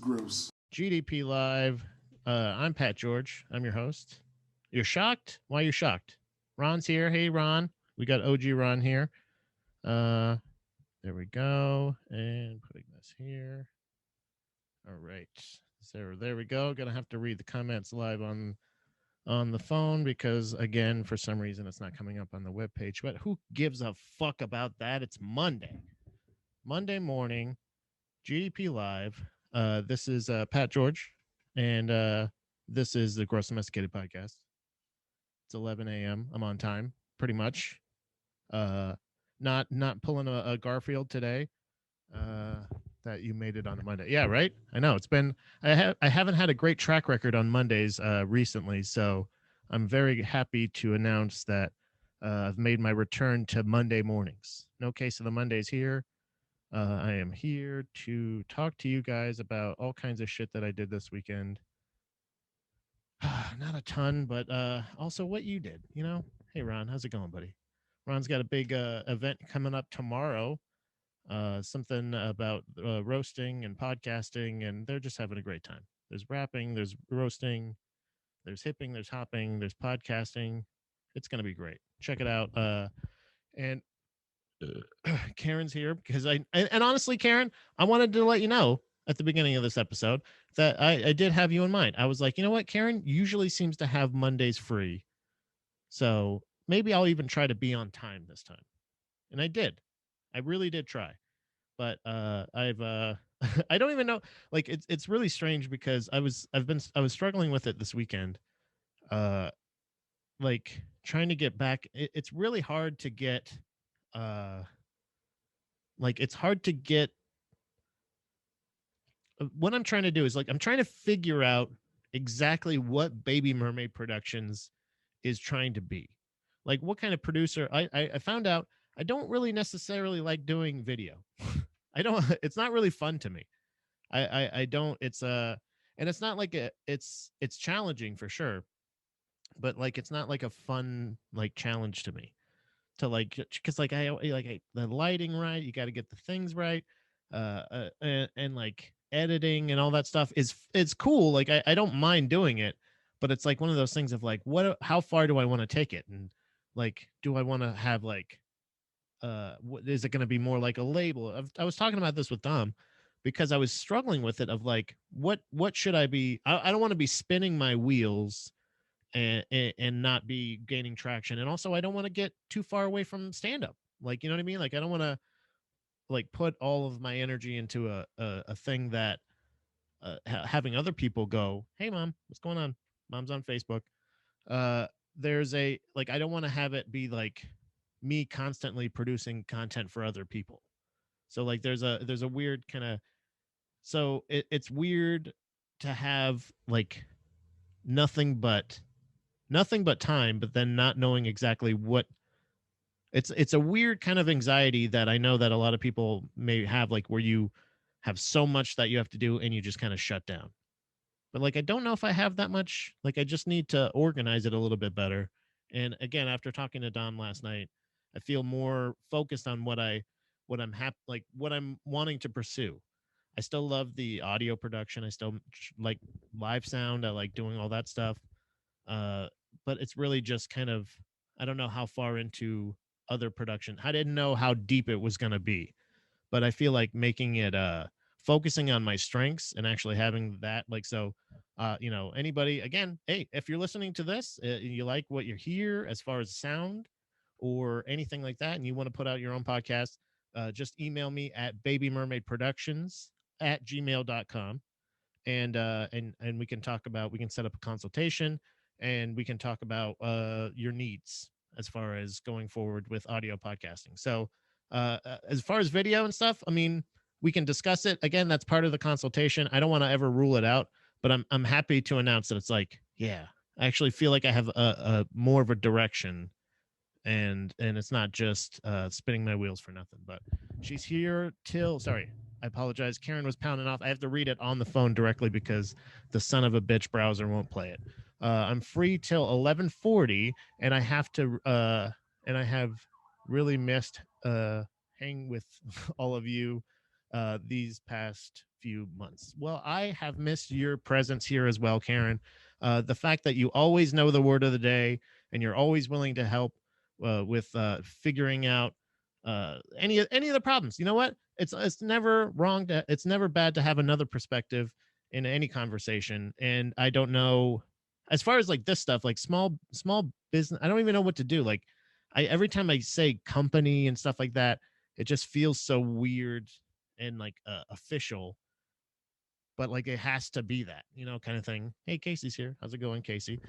gross. GDP Live. I'm Pat George. I'm your host. You're shocked? Why are you shocked? Ron's here. Hey, Ron. We got OG Ron here. There we go. And putting this here. All right. So there we go. Gonna have to read the comments live on the phone because, again, for some reason it's not coming up on the webpage. But who gives a fuck about that? It's Monday morning, GDP Live. This is Pat George, and this is the Gross Domesticated Podcast. It's 11 a.m. I'm on time, pretty much. Not pulling a Garfield today. That you made it on a Monday. Yeah, right. I know it's been. I haven't had a great track record on Mondays recently, so I'm very happy to announce that I've made my return to Monday mornings. No case of the Mondays here. I am here to talk to you guys about all kinds of shit that I did this weekend. Not a ton, but also what you did. You know, hey Ron, how's it going, buddy? Ron's got a big event coming up tomorrow. Something about roasting and podcasting, and they're just having a great time. There's rapping, there's roasting, there's hipping, there's hopping, there's podcasting. It's gonna be great. Check it out. And Karen's here because and honestly, Karen, I wanted to let you know at the beginning of this episode that I did have you in mind. I was like, you know what, Karen usually seems to have Mondays free, so maybe I'll even try to be on time this time. And I did. I really did try. But I've I don't even know, like it's really strange because I was struggling with it this weekend. Like trying to get back, it's really hard to get like it's hard to get what I'm trying to do is like I'm trying to figure out exactly what Baby Mermaid Productions is trying to be. Like what kind of producer I found out I don't really necessarily like doing video. I don't it's not really fun to me. I don't it's and it's not like it's challenging for sure, but like it's not like a fun like challenge to me to like because like the lighting right, you got to get the things right, and like editing and all that stuff is it's cool. Like I don't mind doing it, but it's like one of those things of like how far do I want to take it, and like do I want to have like is it going to be more like a label? I was talking about this with Dom because I was struggling with it of like what should I be? I don't want to be spinning my wheels and not be gaining traction, and also I don't want to get too far away from stand up. Like you know what I mean? Like I don't want to like put all of my energy into a thing that having other people go, hey mom, what's going on? Mom's on Facebook. Uh, there's a like I don't want to have it be like me constantly producing content for other people. So like there's a weird kind of so it's weird to have like nothing but time, but then not knowing exactly what it's a weird kind of anxiety that I know that a lot of people may have, like where you have so much that you have to do and you just kind of shut down. But like I don't know if I have that much. Like I just need to organize it a little bit better. And again, after talking to Dom last night, I feel more focused on what I'm like what I'm wanting to pursue. I still love the audio production. I still like live sound. I like doing all that stuff. Uh, but it's really just kind of I don't know how far into other production. I didn't know how deep it was going to be, but I feel like making it focusing on my strengths and actually having that like so you know anybody again, hey, if you're listening to this, you like what you hear as far as sound or anything like that and you want to put out your own podcast, just email me at babymermaidproductions@gmail.com and we can talk about we can set up a consultation and we can talk about your needs as far as going forward with audio podcasting. So as far as video and stuff, I mean, we can discuss it again. That's part of the consultation. I don't want to ever rule it out, but I'm happy to announce that it's like, yeah, I actually feel like I have a more of a direction, and it's not just spinning my wheels for nothing. But she's here till sorry, I apologize. Karen was pounding off. I have to read it on the phone directly because the son of a bitch browser won't play it. I'm free till 11:40, and I have to and I have really missed hang with all of you these past few months. Well, I have missed your presence here as well, Karen. The fact that you always know the word of the day and you're always willing to help with figuring out any of the problems. You know what? It's never wrong to it's never bad to have another perspective in any conversation. And I don't know, as far as like this stuff, like small business, I don't even know what to do. Like I every time I say company and stuff like that, it just feels so weird and like official, but like it has to be that, kind of thing. Hey, Casey's here. How's it going, Casey?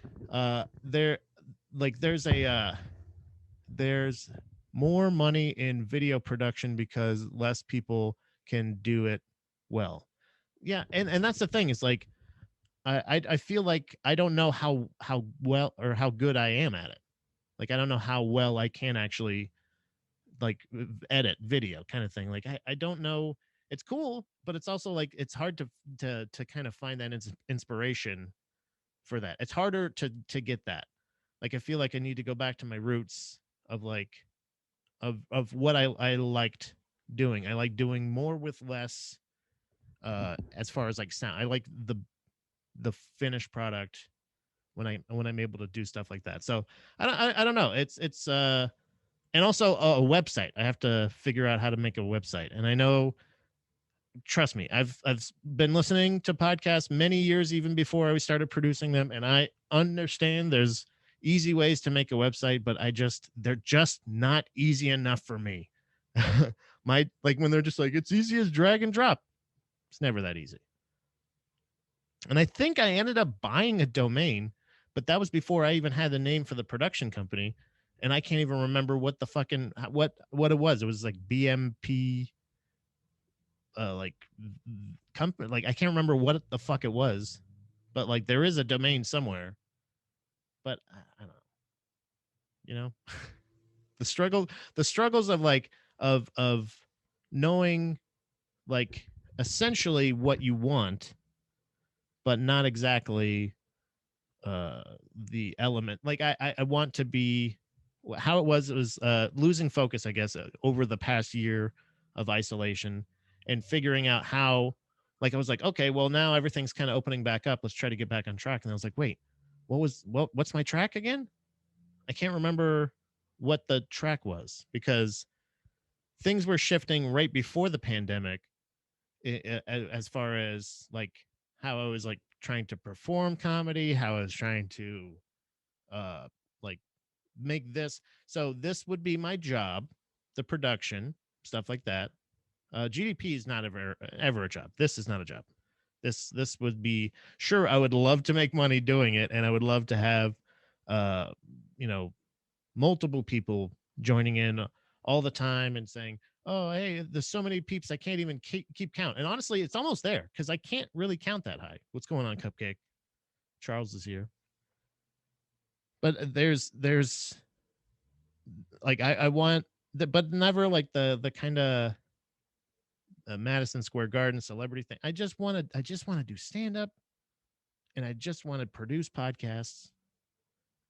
There, like, there's more money in video production because less people can do it well. Yeah, and that's the thing. Is like I feel like I don't know how well or how good I am at it. Like I don't know how well I can actually like edit video kind of thing. Like I don't know. It's cool, but it's also like it's hard to kind of find that inspiration for that. It's harder to get that. Like I feel like I need to go back to my roots of like of what I liked doing. I like doing more with less as far as like sound. I like the finished product when I'm able to do stuff like that. So I don't know. It's and also a website. I have to figure out how to make a website. And I know, trust me, I've been listening to podcasts many years even before I started producing them, and I understand there's easy ways to make a website, but they're just not easy enough for me. My like when they're just like it's easy as drag and drop. It's never that easy. And I think I ended up buying a domain, but that was before I even had the name for the production company. And I can't even remember what the fucking what it was. It was like BMP like company, like I can't remember what the fuck it was, but like there is a domain somewhere. But I don't know, you know, the struggles of like of knowing like essentially what you want, but not exactly the element. Like I want to be how it was losing focus, I guess, over the past year of isolation and figuring out how, like I was like, okay, well now everything's kind of opening back up, let's try to get back on track. And I was like, wait, what's my track again? I can't remember what the track was because things were shifting right before the pandemic, as far as like how I was like trying to perform comedy, how I was trying to uh like make this. So this would be my job, the production, stuff like that. GDP is not ever a job. This is not a job. This would be, sure, I would love to make money doing it, and I would love to have uh you know multiple people joining in all the time and saying, oh hey, there's so many peeps I can't even keep count. And honestly, it's almost there because I can't really count that high. What's going on, Cupcake? Charles is here. But there's like I want the, but never like the kind of Madison Square Garden celebrity thing. I just want to do stand up, and I just want to produce podcasts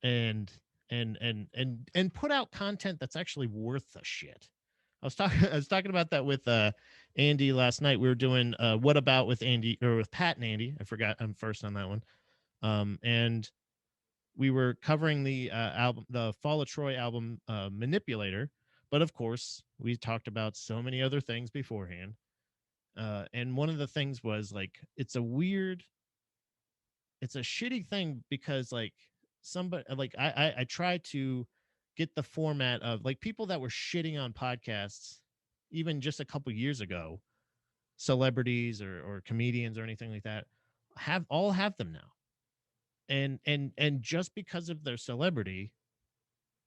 and and put out content that's actually worth the shit. I was talking about that with Andy last night. We were doing what about with Andy or with Pat and Andy. I forgot I'm first on that one. And we were covering the album, the Fall of Troy album, Manipulator. But of course, we talked about so many other things beforehand. And one of the things was like, it's a shitty thing because like somebody, like I try to get the format of like people that were shitting on podcasts even just a couple years ago, celebrities or comedians or anything like that, have them now. And just because of their celebrity,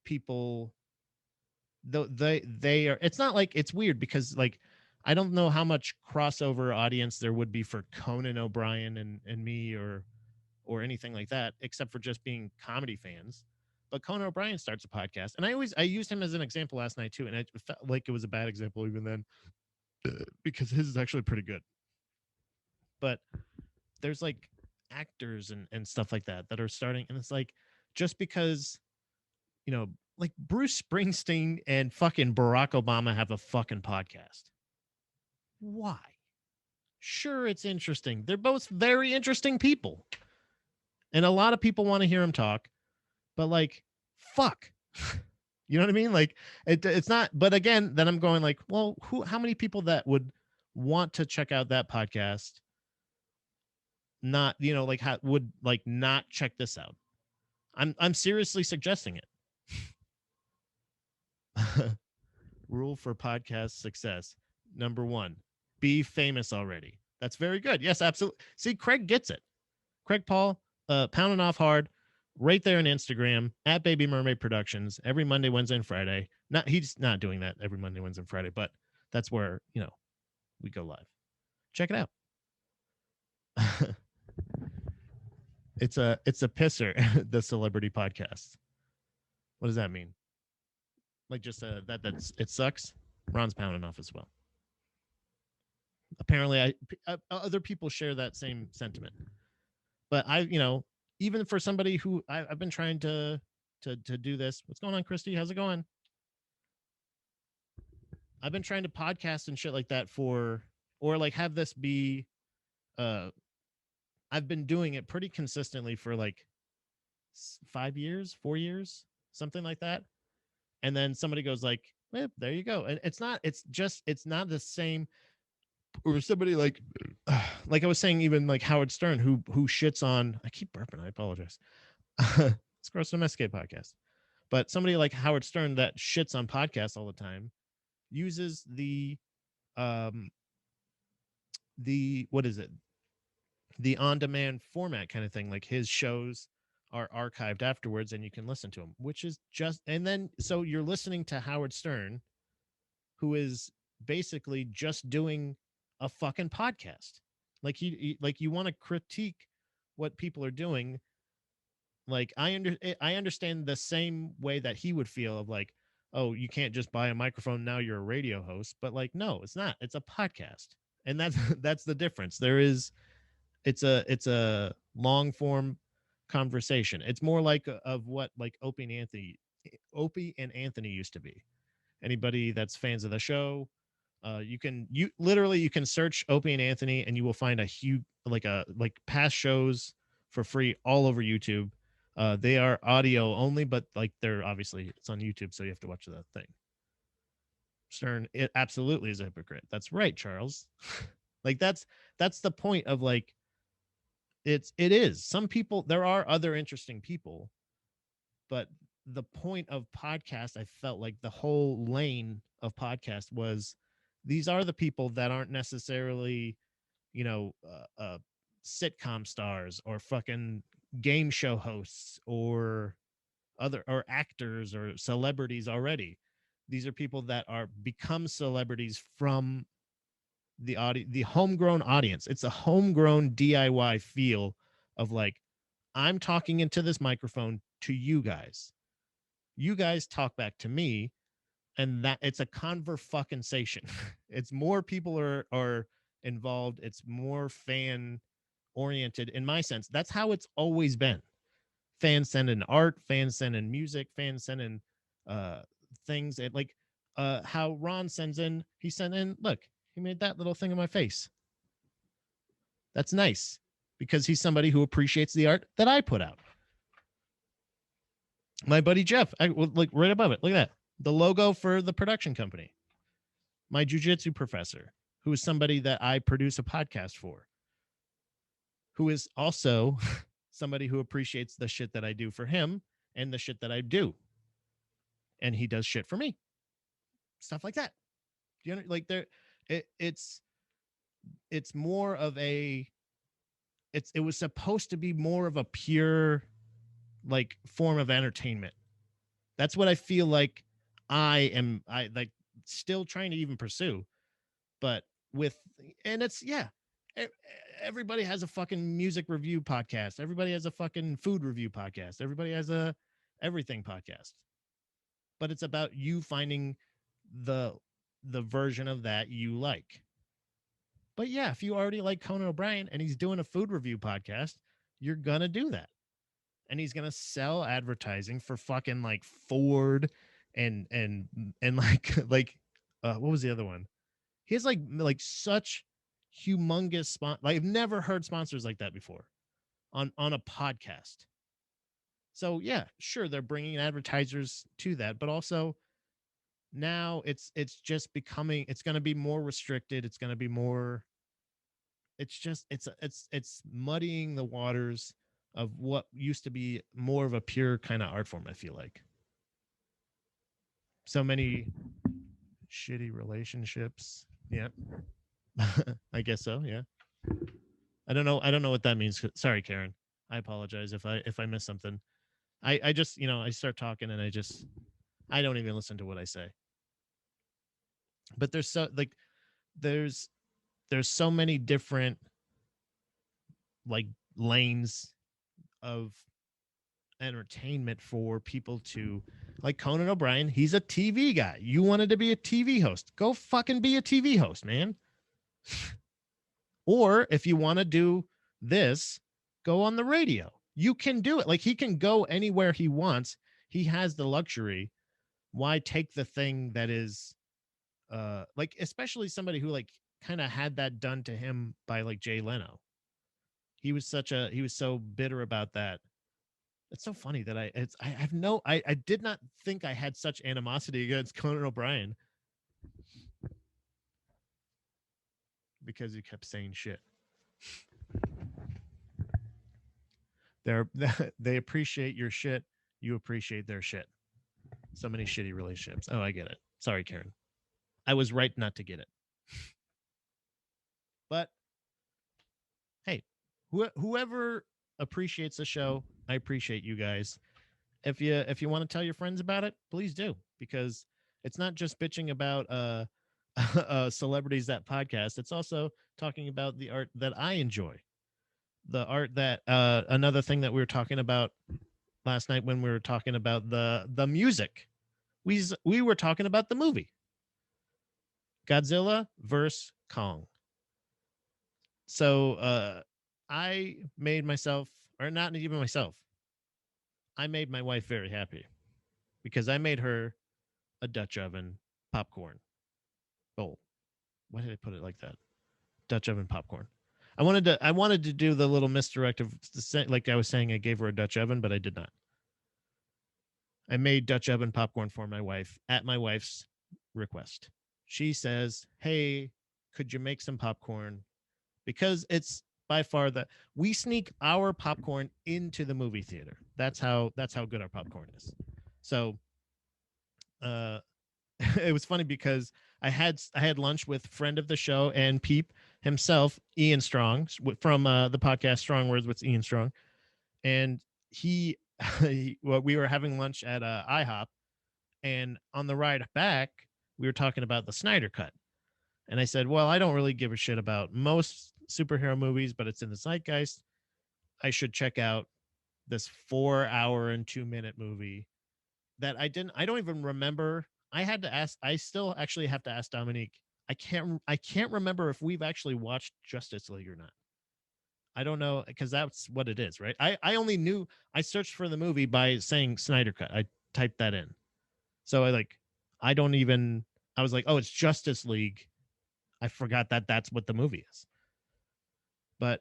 people though they are, it's not like, it's weird because like I don't know how much crossover audience there would be for Conan O'Brien and me or anything like that, except for just being comedy fans. But Conan O'Brien starts a podcast, and I used him as an example last night too, and it felt like it was a bad example even then because his is actually pretty good. But there's like actors and stuff like that are starting, and it's like just because like Bruce Springsteen and fucking Barack Obama have a fucking podcast. Why? Sure, it's interesting. They're both very interesting people. And a lot of people want to hear him talk, but like, fuck. You know what I mean? Like it's not, but again, then I'm going like, well, how many people that would want to check out that podcast not, like would like not check this out? I'm seriously suggesting it. Rule for podcast success. Number 1, be famous already. That's very good. Yes, absolutely. See, Craig gets it. Craig Paul, pounding off hard, right there on Instagram at Baby Mermaid Productions every Monday, Wednesday, and Friday. He's not doing that every Monday, Wednesday, and Friday, but that's where we go live. Check it out. It's a pisser, the celebrity podcast. What does that mean? Like just that's it sucks. Ron's pounding off as well. Apparently, other people share that same sentiment. But even for somebody who I've been trying to do this. What's going on, Christy? How's it going? I've been trying to podcast and shit like that or like have this be uh I've been doing it pretty consistently for like 5 years, 4 years, something like that. And then somebody goes like, there you go. And it's not the same. Or somebody like like I was saying, even like Howard Stern, who shits on, I keep burping, I apologize. It's Gross Domesticate podcast. But somebody like Howard Stern that shits on podcasts all the time uses the what is it? The on-demand format kind of thing. Like his shows are archived afterwards and you can listen to them, which is just, and then so you're listening to Howard Stern, who is basically just doing a fucking podcast. Like like you want to critique what people are doing. Like I understand the same way that he would feel of like, oh, you can't just buy a microphone, now you're a radio host. But like, no, it's not. It's a podcast. And that's that's the difference. It's a long form conversation. It's more like of what like Opie and Anthony used to be. Anybody that's fans of the show, you can search Opie and Anthony and you will find a huge like past shows for free all over YouTube. They are audio only, but like they're obviously it's on YouTube, so you have to watch the thing. Stern, it absolutely is a hypocrite. That's right, Charles. Like that's the point of like it is. Some people, there are other interesting people, but the point of podcast, I felt like the whole lane of podcast was these are the people that aren't necessarily, you know, sitcom stars or fucking game show hosts or other or actors or celebrities already. These are people that are become celebrities from the homegrown audience. It's a homegrown DIY feel of like, I'm talking into this microphone to you guys. You guys talk back to me, and that it's a conver fucking station. It's more people are involved. It's more fan oriented in my sense. That's how it's always been. Fans send in art, fans send in music, fans send in uh things and like how Ron sends in, he sent in, look, he made that little thing in my face. That's nice because he's somebody who appreciates the art that I put out. My buddy Jeff, like right above it, look at that. The logo for the production company. My jujitsu professor, who is somebody that I produce a podcast for, who is also somebody who appreciates the shit that I do for him and the shit that I do. And he does shit for me. Stuff like that. You know, like it's more of a it was supposed to be more of a pure like form of entertainment. That's what I feel like I like still trying to even pursue. But with and it's yeah, everybody has a fucking music review podcast. Everybody has a fucking food review podcast. Everybody has a everything podcast. But it's about you finding the version of that you like. But yeah, if you already like Conan O'Brien and he's doing a food review podcast, you're gonna do that. And he's gonna sell advertising for fucking like Ford and like like what was the other one? He has like such humongous like I've never heard sponsors like that before on a podcast. So yeah, sure, they're bringing advertisers to that, but also now it's just becoming, it's going to be more restricted. It's going to be more, it's just it's muddying the waters of what used to be more of a pure kind of art form, I feel like. So many shitty relationships. Yeah. I guess so, yeah. I don't know what that means. Sorry, Karen. I apologize if I miss something. I just, I start talking and I don't even listen to what I say. But there's so like there's there's so many different like lanes of entertainment for people to, like Conan O'Brien. He's a TV guy. You wanted to be a TV host, go fucking be a TV host, man. Or if you want to do this, go on the radio. You can do it. Like, he can go anywhere he wants. He has the luxury. Why take the thing that is like, especially somebody who like kind of had that done to him by like Jay Leno. He was so bitter about that. It's so funny that I have no, I did not think I had such animosity against Conan O'Brien because he kept saying shit. They're they appreciate your shit. You appreciate their shit. So many shitty relationships. Oh, I get it. Sorry, Karen. I was right not to get it. But hey, whoever appreciates the show, I appreciate you guys. If you want to tell your friends about it, please do, because it's not just bitching about celebrities that podcast. It's also talking about the art that I enjoy. The art that another thing that we were talking about last night when we were talking about the music. We were talking about the movie Godzilla vs Kong. So I made myself, or not even myself, I made my wife very happy because I made her a Dutch oven popcorn bowl. Why did I put it like that? Dutch oven popcorn. I wanted to do the little misdirect of like I was saying I gave her a Dutch oven, but I did not. I made Dutch oven popcorn for my wife at my wife's request. She says, "Hey, could you make some popcorn?" Because it's by far the we sneak our popcorn into the movie theater. That's how good our popcorn is. So, uh it was funny because I had lunch with friend of the show and Peep himself, Ian Strong, from the podcast Strong Words with Ian Strong, and well, we were having lunch at IHOP, and on the ride back, we were talking about the Snyder Cut, and I said, "Well, I don't really give a shit about most superhero movies, but it's in the zeitgeist. I should check out this 4 hour and 2 minute movie that I don't even remember. I had to ask, I still actually have to ask Dominique. I can't remember if we've actually watched Justice League or not. I don't know, because that's what it is, right? I only knew, I searched for the movie by saying Snyder Cut. I typed that in. So I don't even, I was like, oh, it's Justice League. I forgot that that's what the movie is. But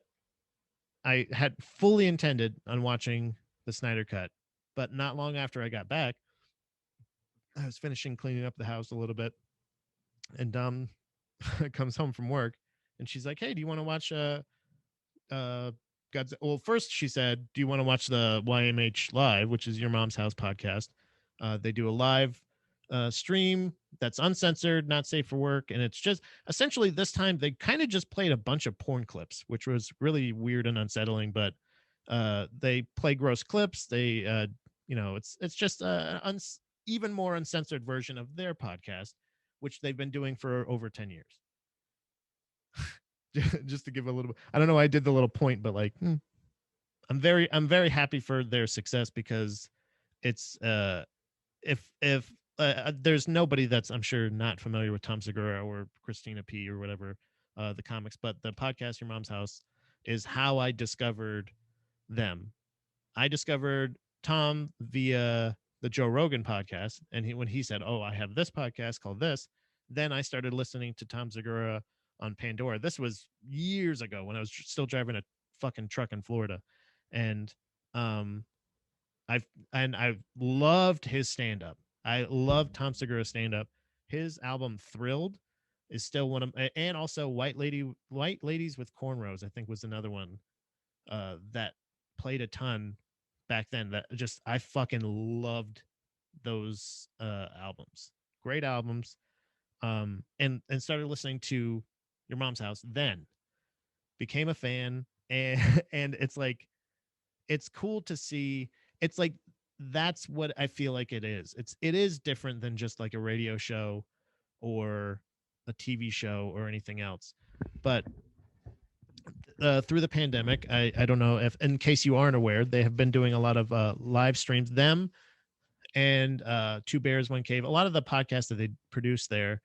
I had fully intended on watching the Snyder Cut. But not long after I got back, I was finishing cleaning up the house a little bit, and comes home from work, and she's like, "Hey, do you want to watch God's?" Well, first she said, "Do you want to watch the YMH Live, which is Your Mom's House podcast?" They do a live stream that's uncensored, not safe for work, and it's just essentially this time they kind of just played a bunch of porn clips, which was really weird and unsettling. But they play gross clips. They, it's just even more uncensored version of their podcast, which they've been doing for over 10 years. Just to give a little bit, I don't know why I did the little point, but like, I'm very happy for their success, because it's if there's nobody that's, I'm sure, not familiar with Tom Segura or Christina P or whatever, the comics, but the podcast Your Mom's House is how I discovered them. I discovered Tom via the Joe Rogan podcast, and when he said, "Oh, I have this podcast called this," then I started listening to Tom Segura on Pandora. This was years ago when I was still driving a fucking truck in Florida, and um, I've I've loved his stand up. I love Tom Segura's stand up. His album Thrilled is still one of, and also White Ladies with Cornrows, I think was another one that played a ton back then. That just I fucking loved those albums. Great albums. And started listening to Your Mom's House. Then became a fan, and and it's cool to see. It's like that's what I feel like it is. It is different than just like a radio show or a TV show or anything else. But through the pandemic, I don't know if, in case you aren't aware, they have been doing a lot of live streams. Them and Two Bears One Cave. A lot of the podcasts that they produce there,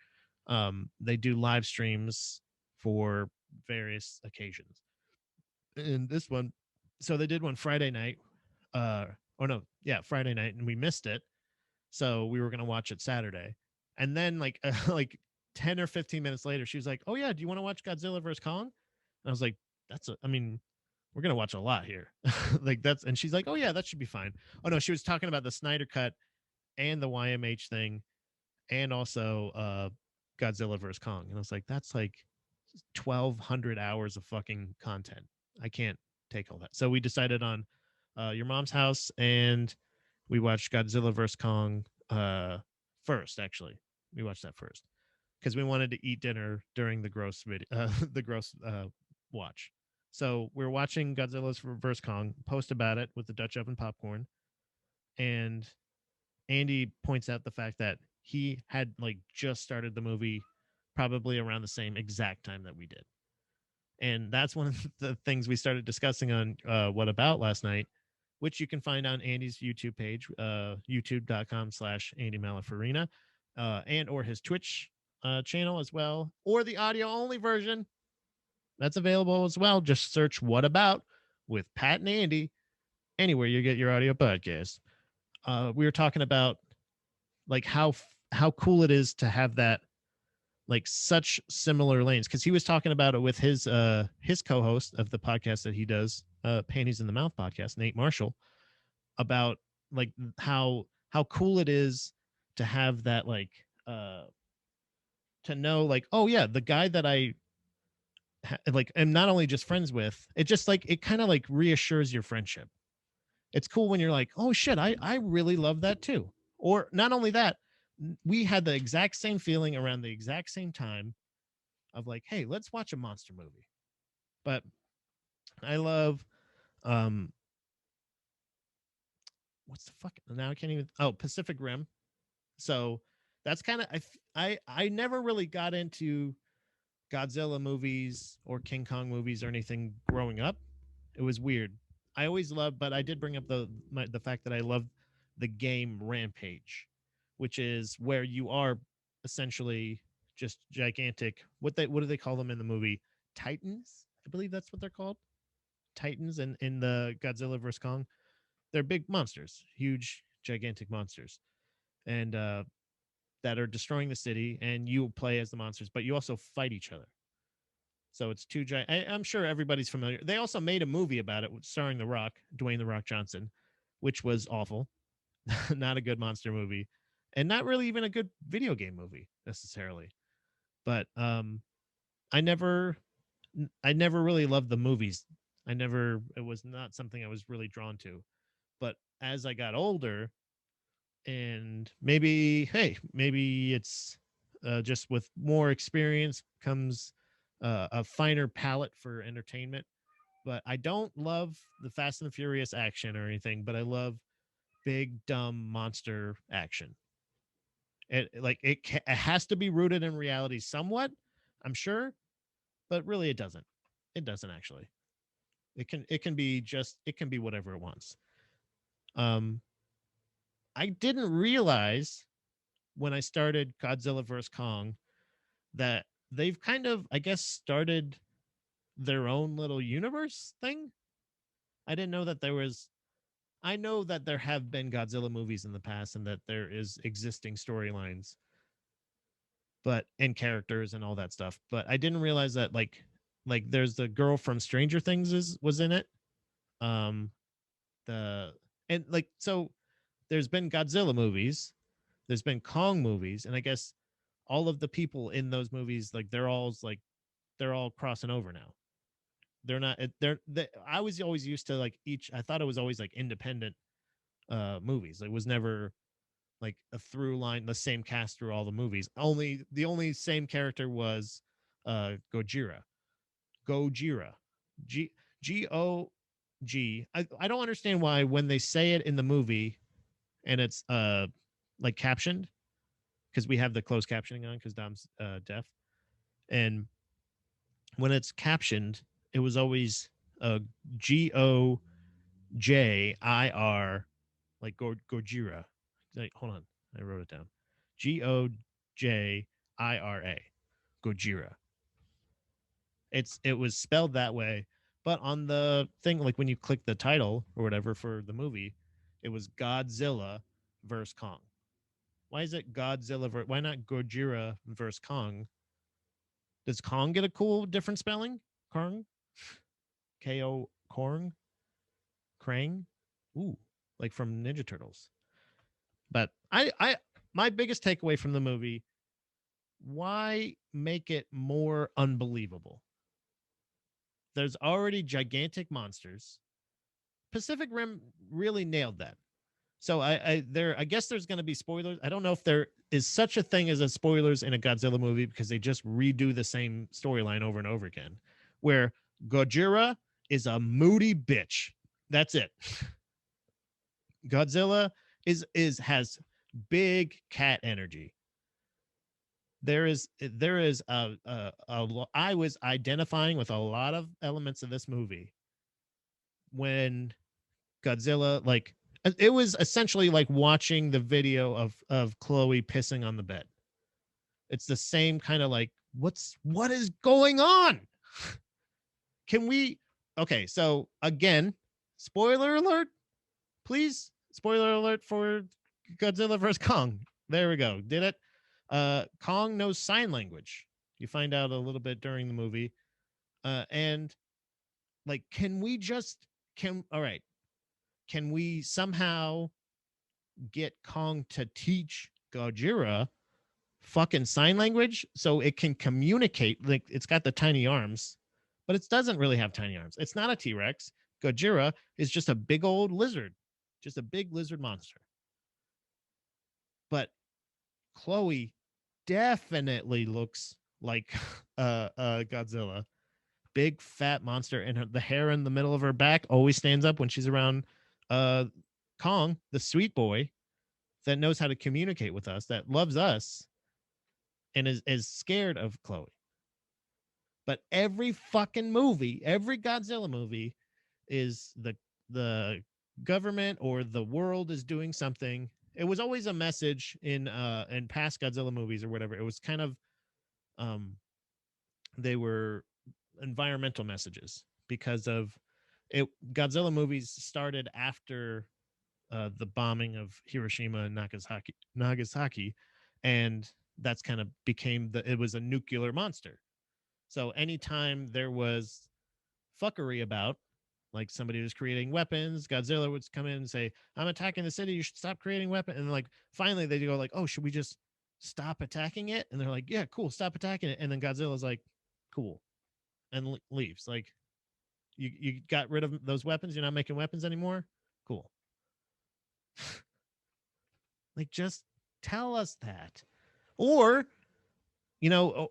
they do live streams for various occasions. And this one, so they did one Friday night. Oh no, yeah, Friday night, and we missed it. So we were gonna watch it Saturday, and then like like 10 or 15 minutes later, she was like, "Oh yeah, do you want to watch Godzilla vs Kong?" And I was like, I mean, we're gonna watch a lot here, like that's." And she's like, "Oh yeah, that should be fine." Oh no, she was talking about the Snyder Cut and the YMH thing, and also Godzilla vs Kong, and I was like, "That's like 1,200 hours of fucking content. I can't take all that." So we decided on Your Mom's House, and we watched Godzilla vs Kong first. Actually, we watched that first because we wanted to eat dinner during the gross video, the gross watch. So we're watching Godzilla's vs Kong. Post about it with the Dutch oven popcorn, and Andy points out the fact that he had like just started the movie probably around the same exact time that we did. And that's one of the things we started discussing on What About last night, which you can find on Andy's YouTube page, youtube.com/Andy Malafarina, and or his Twitch channel as well, or the audio only version that's available as well. Just search What About with Pat and Andy anywhere you get your audio podcast. We were talking about like how cool it is to have that, like such similar lanes, because he was talking about it with his co-host of the podcast that he does, Panties in the Mouth podcast, Nate Marshall, about like how cool it is to have that, like to know like, oh yeah, the guy that I like am not only just friends with, it just like it kind of like reassures your friendship. It's cool when you're like, oh shit, I really love that too. Or not only that, we had the exact same feeling around the exact same time of like, hey, let's watch a monster movie. But I love um what's the fuck, now I can't even, oh, Pacific Rim. So that's kind of, I never really got into Godzilla movies or King Kong movies or anything growing up. It was weird. I always loved, but I did bring up the fact that I love the game Rampage, which is where you are essentially just gigantic. What do they call them in the movie? Titans, I believe that's what they're called. Titans in the Godzilla vs Kong. They're big monsters, huge, gigantic monsters, and that are destroying the city. And you play as the monsters, but you also fight each other. So it's two giant. I'm sure everybody's familiar. They also made a movie about it starring The Rock, Dwayne The Rock Johnson, which was awful. Not a good monster movie, and not really even a good video game movie necessarily. But I never really loved the movies. It was not something I was really drawn to. But as I got older, and maybe it's just with more experience comes a finer palette for entertainment. But I don't love the Fast and the Furious action or anything, but I love big dumb monster action. It has to be rooted in reality somewhat, I'm sure, but really it doesn't actually. It can be whatever it wants. um I didn't realize when I started Godzilla vs Kong that they've kind of, I guess, started their own little universe thing. I didn't know that there was. I know that there have been Godzilla movies in the past and that there is existing storylines, but and characters and all that stuff. But I didn't realize that like there's the girl from Stranger Things was in it. Um the and like so there's been Godzilla movies, there's been Kong movies, and I guess all of the people in those movies like they're all crossing over now. They're not I was always used to like each I thought it was always like independent movies. It was never like a through line, the same cast through all the movies. Only the only same character was Gojira. Gojira. G G O G. I don't understand why when they say it in the movie and it's like captioned, because we have the closed captioning on because Dom's deaf. And when it's captioned, it was always Gojira, like Gojira. Like, hold on, I wrote it down. Gojira, Gojira. It was spelled that way, but on the thing, like when you click the title or whatever for the movie, it was Godzilla versus Kong. Why is it Godzilla? Why not Gojira versus Kong? Does Kong get a cool different spelling? Kong, Ko Korng, Krang, ooh, like from Ninja Turtles. But my biggest takeaway from the movie: why make it more unbelievable? There's already gigantic monsters. Pacific Rim really nailed that. So I guess there's going to be spoilers. I don't know if there is such a thing as a spoilers in a Godzilla movie because they just redo the same storyline over and over again. Where Gojira is a moody bitch. That's it. Godzilla is has big cat energy. There is I was identifying with a lot of elements of this movie when Godzilla, like, it was essentially like watching the video of Chloe pissing on the bed. It's the same kind of like, what is going on? Can we okay, so again, spoiler alert, please. Spoiler alert for Godzilla vs. Kong. There we go. Did it. Kong knows sign language. You find out a little bit during the movie. And like, can all right, can we somehow get Kong to teach Gojira fucking sign language so it can communicate? Like, it's got the tiny arms, but it doesn't really have tiny arms. It's not a T-Rex. Gojira is just a big old lizard, just a big lizard monster. But Chloe definitely looks like Godzilla. Big fat monster, and the hair in the middle of her back always stands up when she's around uh Kong, the sweet boy that knows how to communicate with us, that loves us, and is scared of Chloe. But every fucking movie, every Godzilla movie, is the government or the world is doing something. It was always a message in past Godzilla movies or whatever. It was kind of um they were environmental messages because of it. Godzilla movies started after the bombing of Hiroshima and Nagasaki, and that's kind of became it was a nuclear monster. So anytime there was fuckery about, like, somebody was creating weapons, Godzilla would come in and say, "I'm attacking the city. You should stop creating weapons." And like finally they go like, "Oh, should we just stop attacking it?" And they're like, "Yeah, cool, stop attacking it." And then Godzilla's like, "Cool," and leaves. Like, you got rid of those weapons. You're not making weapons anymore. Cool. Like, just tell us that, or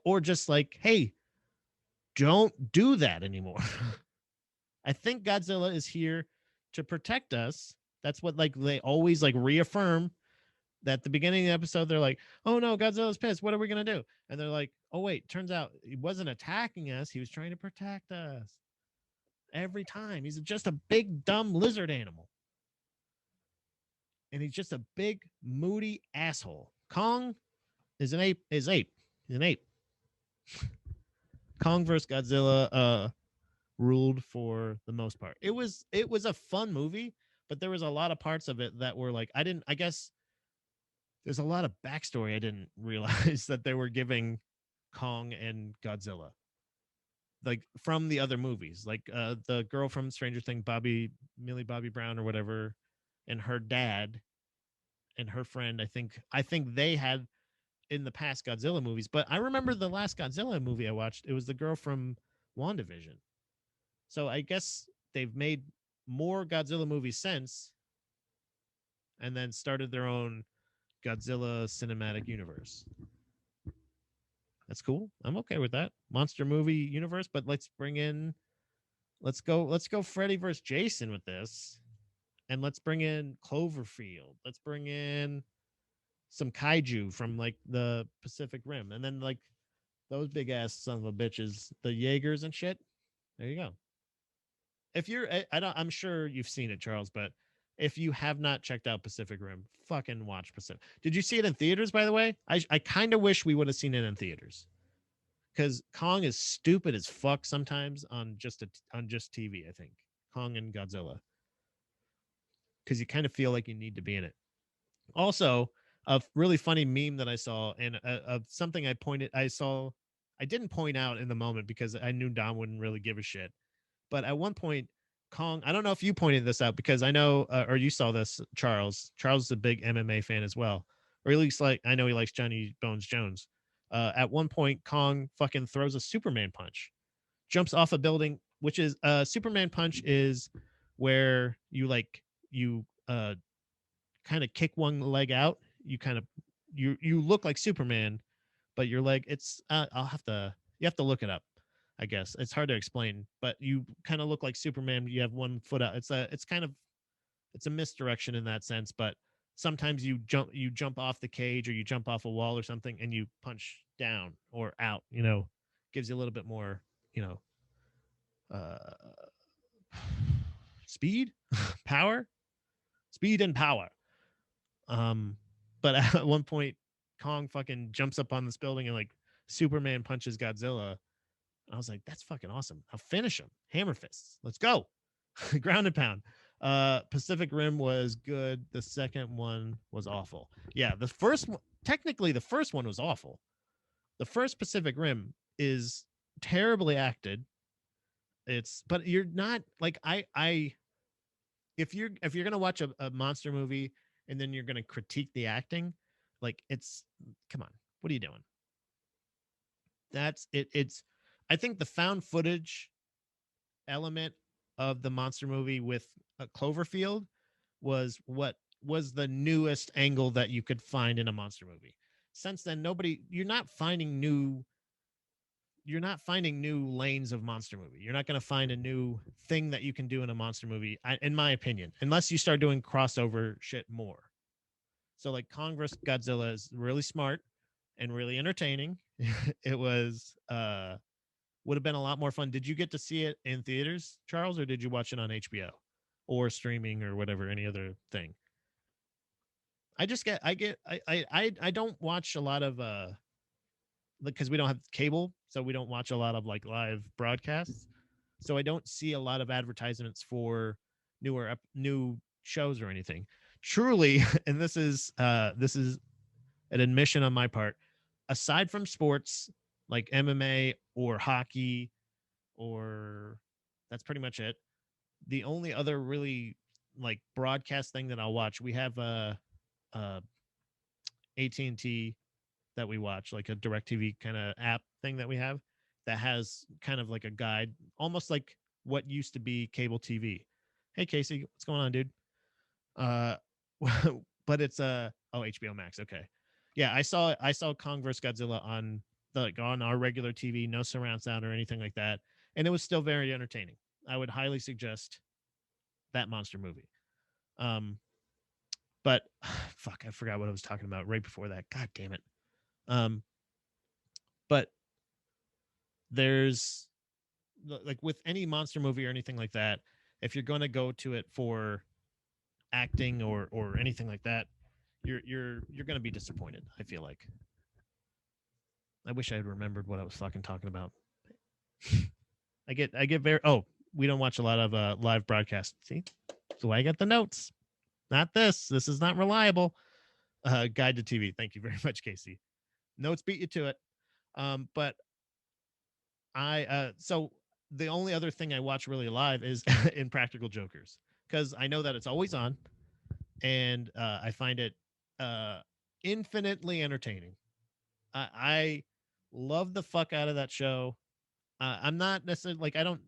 or just like, hey, don't do that anymore. I think Godzilla is here to protect us. That's what, like, they always like reaffirm that at the beginning of the episode. They're like, "Oh no, Godzilla's pissed. What are we gonna do?" And they're like, "Oh wait, turns out he wasn't attacking us. He was trying to protect us." Every time he's just a big dumb lizard animal, and he's just a big moody asshole. Kong is an ape. He's an ape. Kong versus Godzilla ruled for the most part. It was a fun movie, but there was a lot of parts of it that were like, I guess there's a lot of backstory I didn't realize that they were giving Kong and Godzilla, like from the other movies, like the girl from Stranger Things, Millie Bobby Brown or whatever, and her dad and her friend. I think they had in the past Godzilla movies, but I remember the last Godzilla movie I watched. It was the girl from WandaVision. So I guess they've made more Godzilla movies since, and then started their own Godzilla cinematic universe. That's cool. I'm okay with that. Monster movie universe, but let's go Freddy versus Jason with this. And let's bring in Cloverfield. Let's bring in some kaiju from like the Pacific Rim. And then like those big ass son of a bitches, the Jaegers and shit. There you go. If you're I don't I'm sure you've seen it, Charles, but if you have not checked out Pacific Rim, fucking watch Pacific. Did you see it in theaters, by the way? I kind of wish we would have seen it in theaters. Because Kong is stupid as fuck sometimes on just TV. I think Kong and Godzilla, because you kind of feel like you need to be in it. Also, a really funny meme that I saw, and of something I didn't point out in the moment because I knew Dom wouldn't really give a shit. But at one point, Kong, I don't know if you pointed this out because I know, or you saw this, Charles. Charles is a big MMA fan as well, or at least like I know he likes Johnny Bones Jones. At one point, Kong fucking throws a Superman punch, jumps off a building, which is Superman punch is where you kind of kick one leg out. You kind of you look like Superman, but your leg it's you have to look it up. I guess it's hard to explain, but you kind of look like Superman. You have one foot out. It's a misdirection in that sense, but sometimes you jump off the cage or you jump off a wall or something and you punch down or out. Gives you a little bit more you know uh speed, power, speed and power. Um, but at one point, Kong fucking jumps up on this building and like Superman punches Godzilla. I was like, that's fucking awesome. I'll finish him. Hammer fists. Let's go. Ground and pound. Pacific Rim was good. The second one was awful. Yeah, the first one, technically, the first one was awful. The first Pacific Rim is terribly acted. But you're not like if you're gonna watch a monster movie and then you're gonna critique the acting, like it's come on, what are you doing? That's it. I think the found footage element of the monster movie with a Cloverfield was what was the newest angle that you could find in a monster movie. Since then, you're not finding new lanes of monster movie. You're not going to find a new thing that you can do in a monster movie, in my opinion, unless you start doing crossover shit more. So like Congress Godzilla is really smart and really entertaining. It was would have been a lot more fun. Did you get to see it in theaters, Charles, or did you watch it on HBO or streaming or whatever, any other thing? I don't watch a lot of because we don't have cable, so we don't watch a lot of like live broadcasts. So I don't see a lot of advertisements for new shows or anything. Truly, and this is an admission on my part. Aside from sports like MMA or hockey, or that's pretty much it. The only other really like broadcast thing that I'll watch, we have a AT&T that we watch, like a DirecTV kind of app thing that we have that has kind of like a guide, almost like what used to be cable TV. Hey Casey, what's going on, dude? Uh, but it's HBO Max. Okay, yeah, I saw Kong vs Godzilla on on our regular TV, no surround sound or anything like that, and it was still very entertaining. I would highly suggest that monster movie. Um, but fuck, I forgot what I was talking about right before that. God damn it. Um, but there's like with any monster movie or anything like that, if you're going to go to it for acting or anything like that, you're going to be disappointed. I feel like I wish I had remembered what I was fucking talking about. I get very we don't watch a lot of live broadcasts. See, so I get the notes. Not this. This is not reliable. Guide to TV. Thank you very much, Casey. Notes beat you to it. But so the only other thing I watch really live is Impractical Jokers, because I know that it's always on, and I find it uh, infinitely entertaining. I love the fuck out of that show. I'm not necessarily like I don't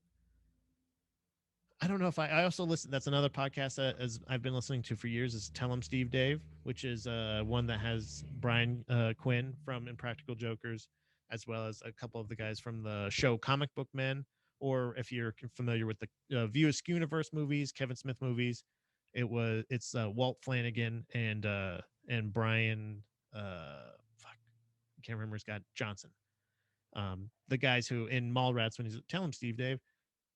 know if I also listen. That's another podcast that as I've been listening to for years is Tell 'em Steve Dave, which is one that has Brian Quinn from Impractical Jokers, as well as a couple of the guys from the show Comic Book Men. Or if you're familiar with the View Askew Universe movies, Kevin Smith movies, it's Walt Flanagan and Brian fuck, I can't remember, Scott Johnson, the guys who in Mallrats when he's Tell 'em Steve Dave,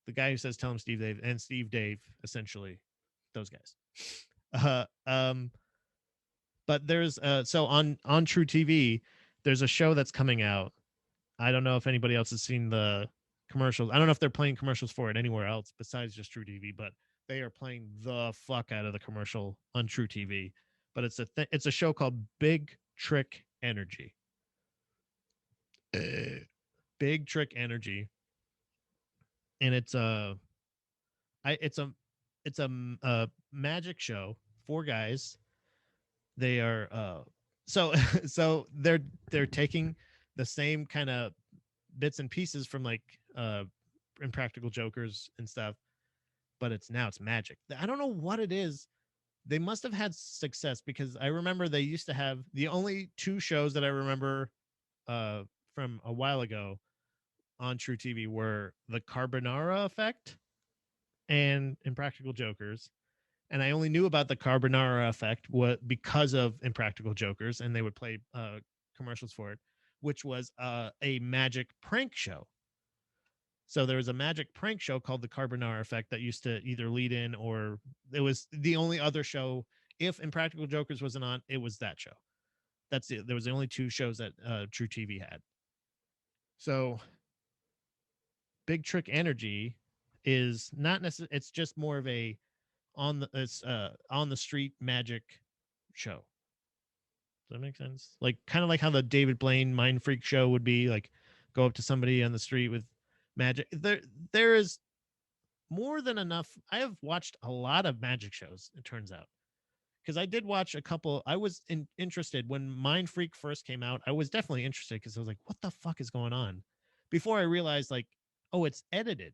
the guy who says Tell him Steve Dave and Steve Dave, essentially, those guys. Uh, um, but there's so on True TV, there's a show that's coming out. I don't know if anybody else has seen the commercials. I don't know if they're playing commercials for it anywhere else besides just True TV, but they are playing the fuck out of the commercial on True TV. But it's a show called Big Trick Energy. Big Trick Energy, and it's a magic show. Four guys. They are so so they're taking the same kind of bits and pieces from like Impractical Jokers and stuff, but it's magic. I don't know what it is. They must have had success because I remember they used to have the only two shows that I remember uh from a while ago on True TV were the Carbonara Effect and Impractical Jokers, and I only knew about the Carbonara Effect because of Impractical Jokers, and they would play commercials for it, which was a magic prank show. So there was a magic prank show called the Carbonara Effect that used to either lead in or it was the only other show. If Impractical Jokers wasn't on, it was that show. That's it. There was the only two shows that True TV had. So Big Trick Energy is not necessarily. It's just more of a on the street magic show. Does that make sense? Like kind of like how the David Blaine Mind Freak show would be, like go up to somebody on the street with magic. There is more than enough. I have watched a lot of magic shows, it turns out. Because I did watch a couple. I was interested when Mind Freak first came out. I was definitely interested because I was like, what the fuck is going on? Before I realized like, oh, it's edited.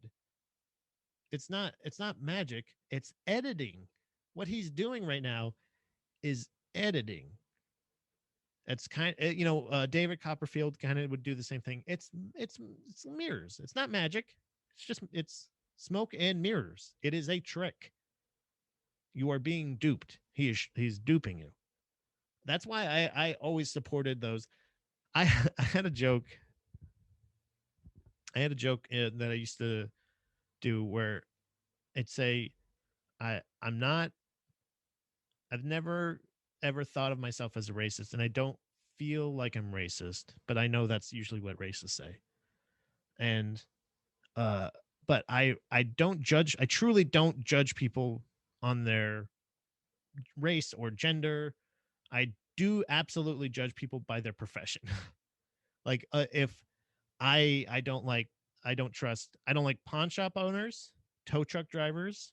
It's not magic, it's editing. What he's doing right now is editing. It's kind of, David Copperfield kind of would do the same thing. It's mirrors. It's not magic. It's smoke and mirrors. It is a trick. You are being duped. He's duping you. That's why I always supported those. I I had a joke. I had a joke that I used to do where I'd say I'm not. I've never ever thought of myself as a racist, and I don't feel like I'm racist, but I know that's usually what racists say. And uh but I don't judge. I truly don't judge people on their race or gender. I do absolutely judge people by their profession. Like if I don't like I don't like pawn shop owners, tow truck drivers,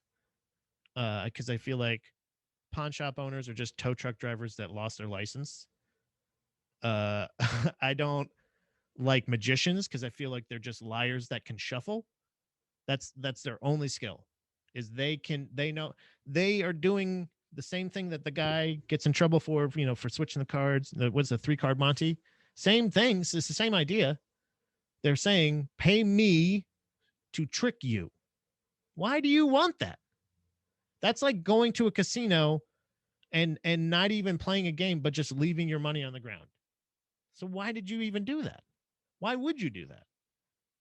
because I feel like pawn shop owners are just tow truck drivers that lost their license. Uh, I don't like magicians because I feel like they're just liars that can shuffle. That's their only skill, is they know they are doing the same thing that the guy gets in trouble for, for switching the cards. What's the 3 card Monty? Same things. It's the same idea. They're saying, pay me to trick you. Why do you want that? That's like going to a casino and not even playing a game, but just leaving your money on the ground. So why did you even do that? Why would you do that?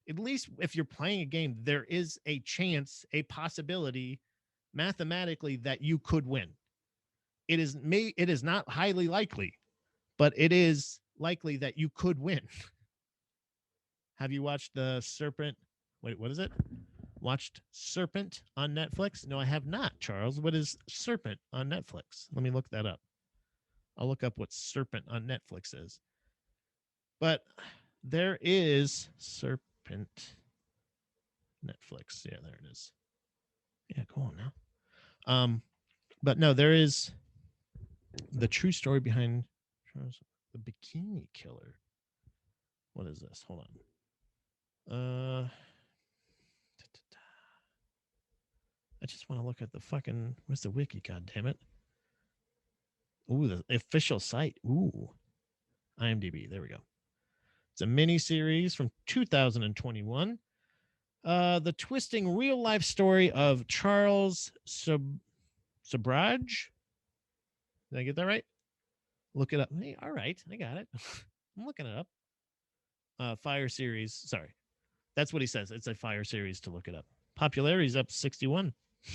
At least if you're playing a game, there is a chance, a possibility mathematically that you could win. It is not highly likely, but it is likely that you could win. Have you watched the Serpent? Wait, what is it? Watched Serpent on Netflix? No, I have not, Charles. What is Serpent on Netflix? Let me look that up. I'll look up what Serpent on Netflix is. But there is Serpent Netflix. Yeah, there it is. Yeah, go on now. But no, there is the true story behind the Bikini Killer. What is this? Hold on. I just want to look at the fucking, where's the wiki? God damn it. Ooh, the official site. Ooh, IMDb. There we go. It's a mini series from 2021. The twisting real life story of Charles Sabraj. Did I get that right? Look it up. Hey, all right, I got it. I'm looking it up. Fire series. Sorry, that's what he says. It's a fire series to look it up. Popularity's up 61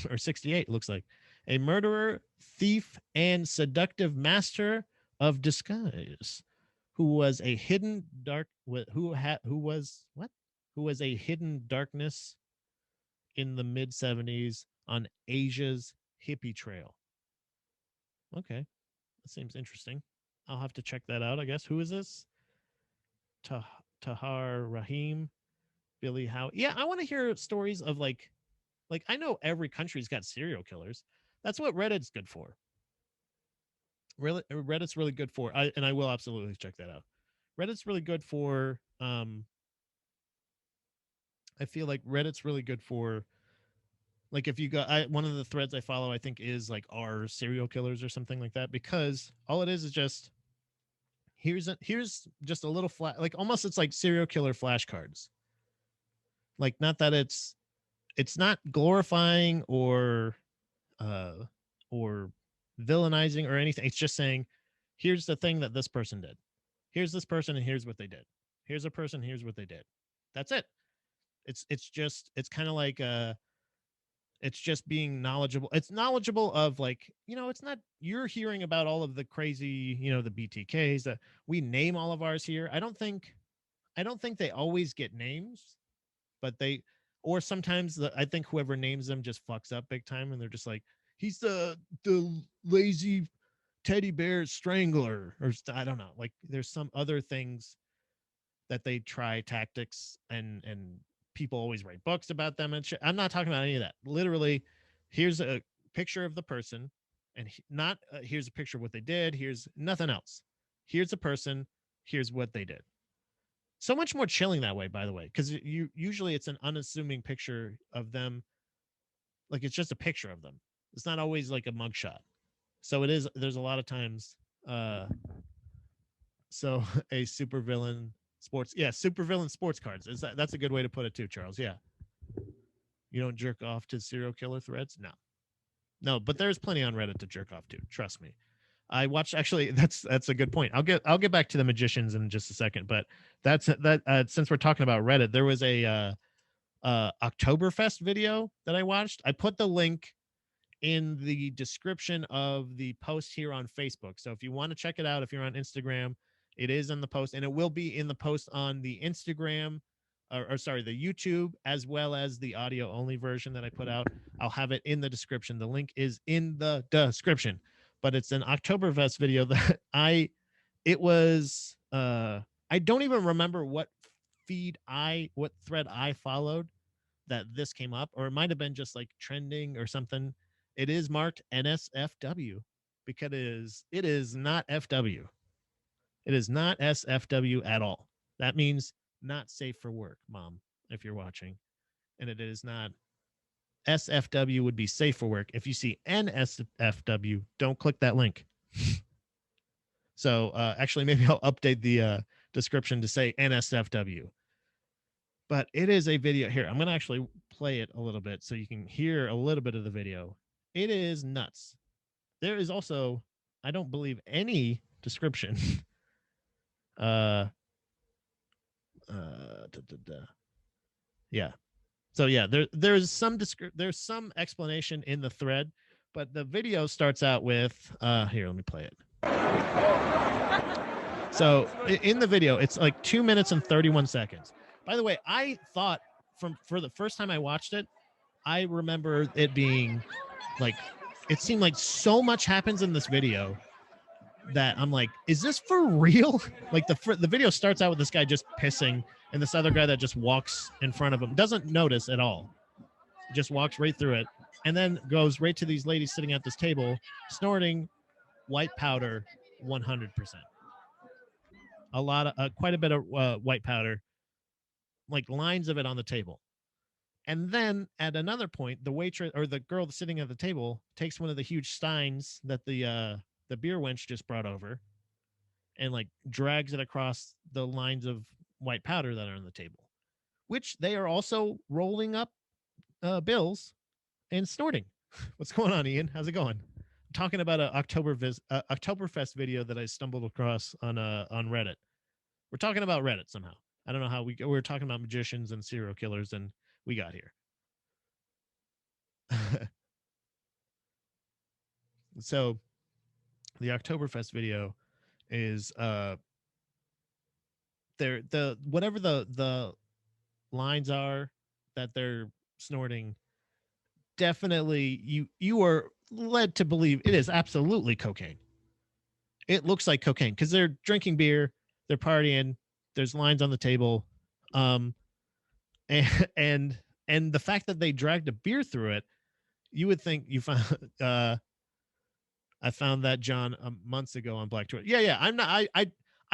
or 68. Looks like a murderer, thief, and seductive master of disguise, who was a hidden darkness in the mid 70s on Asia's hippie trail. Okay, that seems interesting. I'll have to check that out, I guess. Who is this? Tahar Rahim, Billy Howe. Yeah, I want to hear stories of like I know every country's got serial killers. That's what Reddit's good for. Really, Reddit's really good for. And I will absolutely check that out. Reddit's really good for. I feel like Reddit's really good for. Like if you go, one of the threads I follow, I think is like our serial killers or something like that, because all it is just here's just a little flat, like almost it's like serial killer flashcards. Like not that it's not glorifying or villainizing or anything. It's just saying, here's the thing that this person did. Here's this person and here's what they did. Here's a person, here's what they did. That's it. It's kind of like it's just being knowledgeable. It's knowledgeable of like, it's not, you're hearing about all of the crazy, the BTKs that we name all of ours here. I don't think they always get names, but or sometimes I think whoever names them just fucks up big time, and they're just like, he's the lazy teddy bear strangler, or I don't know. Like there's some other things that they try tactics, and people always write books about them and shit. I'm not talking about any of that. Literally, here's a picture of the person, and not here's a picture of what they did. Here's nothing else. Here's a person. Here's what they did. So much more chilling that way, by the way, because usually it's an unassuming picture of them. Like it's just a picture of them. It's not always like a mugshot. So it is. There's a lot of times. So a supervillain supervillain sports cards. That's a good way to put it too, Charles. Yeah. You don't jerk off to serial killer threads? No, but there's plenty on Reddit to jerk off to. Trust me. I watched, actually, that's a good point. I'll get back to the magicians in just a second, but since we're talking about Reddit, there was a Oktoberfest video that I watched. I put the link in the description of the post here on Facebook. So if you want to check it out, if you're on Instagram, it is in the post, and it will be in the post on the Instagram, or sorry, the YouTube, as well as the audio only version that I put out. I'll have it in the description. The link is in the description, but it's an Oktoberfest video that I don't even remember what thread I followed that this came up, or it might have been just like trending or something. It is marked NSFW because it is not FW. It is not SFW at all. That means not safe for work, Mom, if you're watching. And it is not. SFW would be safe for work. If you see NSFW, don't click that link. So actually, maybe I'll update the description to say NSFW. But it is a video. Here, I'm going to actually play it a little bit so you can hear a little bit of the video. It is nuts. There is also, I don't believe, any description. Yeah. So yeah, there's some explanation in the thread, but the video starts out with here, let me play it. So in the video, it's like 2 minutes and 31 seconds. By the way, I thought for the first time I watched it, I remember it being like, it seemed like so much happens in this video. that I'm like, is this for real? Like the video starts out with this guy just pissing, and this other guy that just walks in front of him doesn't notice at all, just walks right through it, and then goes right to these ladies sitting at this table snorting white powder, 100%. A lot of quite a bit of white powder, like lines of it on the table. And then at another point, the waitress or the girl sitting at the table takes one of the huge steins that the beer wench just brought over and like drags it across the lines of white powder that are on the table, which they are also rolling up bills and snorting. What's going on, Ian? How's it going? I'm talking about an Oktoberfest video that I stumbled across on Reddit. We're talking about Reddit somehow. I don't know how we were talking about magicians and serial killers, and we got here. So the Oktoberfest video is they're the whatever the lines are that they're snorting, definitely you are led to believe it is absolutely cocaine. It looks like cocaine because they're drinking beer, they're partying, there's lines on the table, um and and the fact that they dragged a beer through it, you would think you found I found that John months ago on Black Twitter. Yeah, I'm not.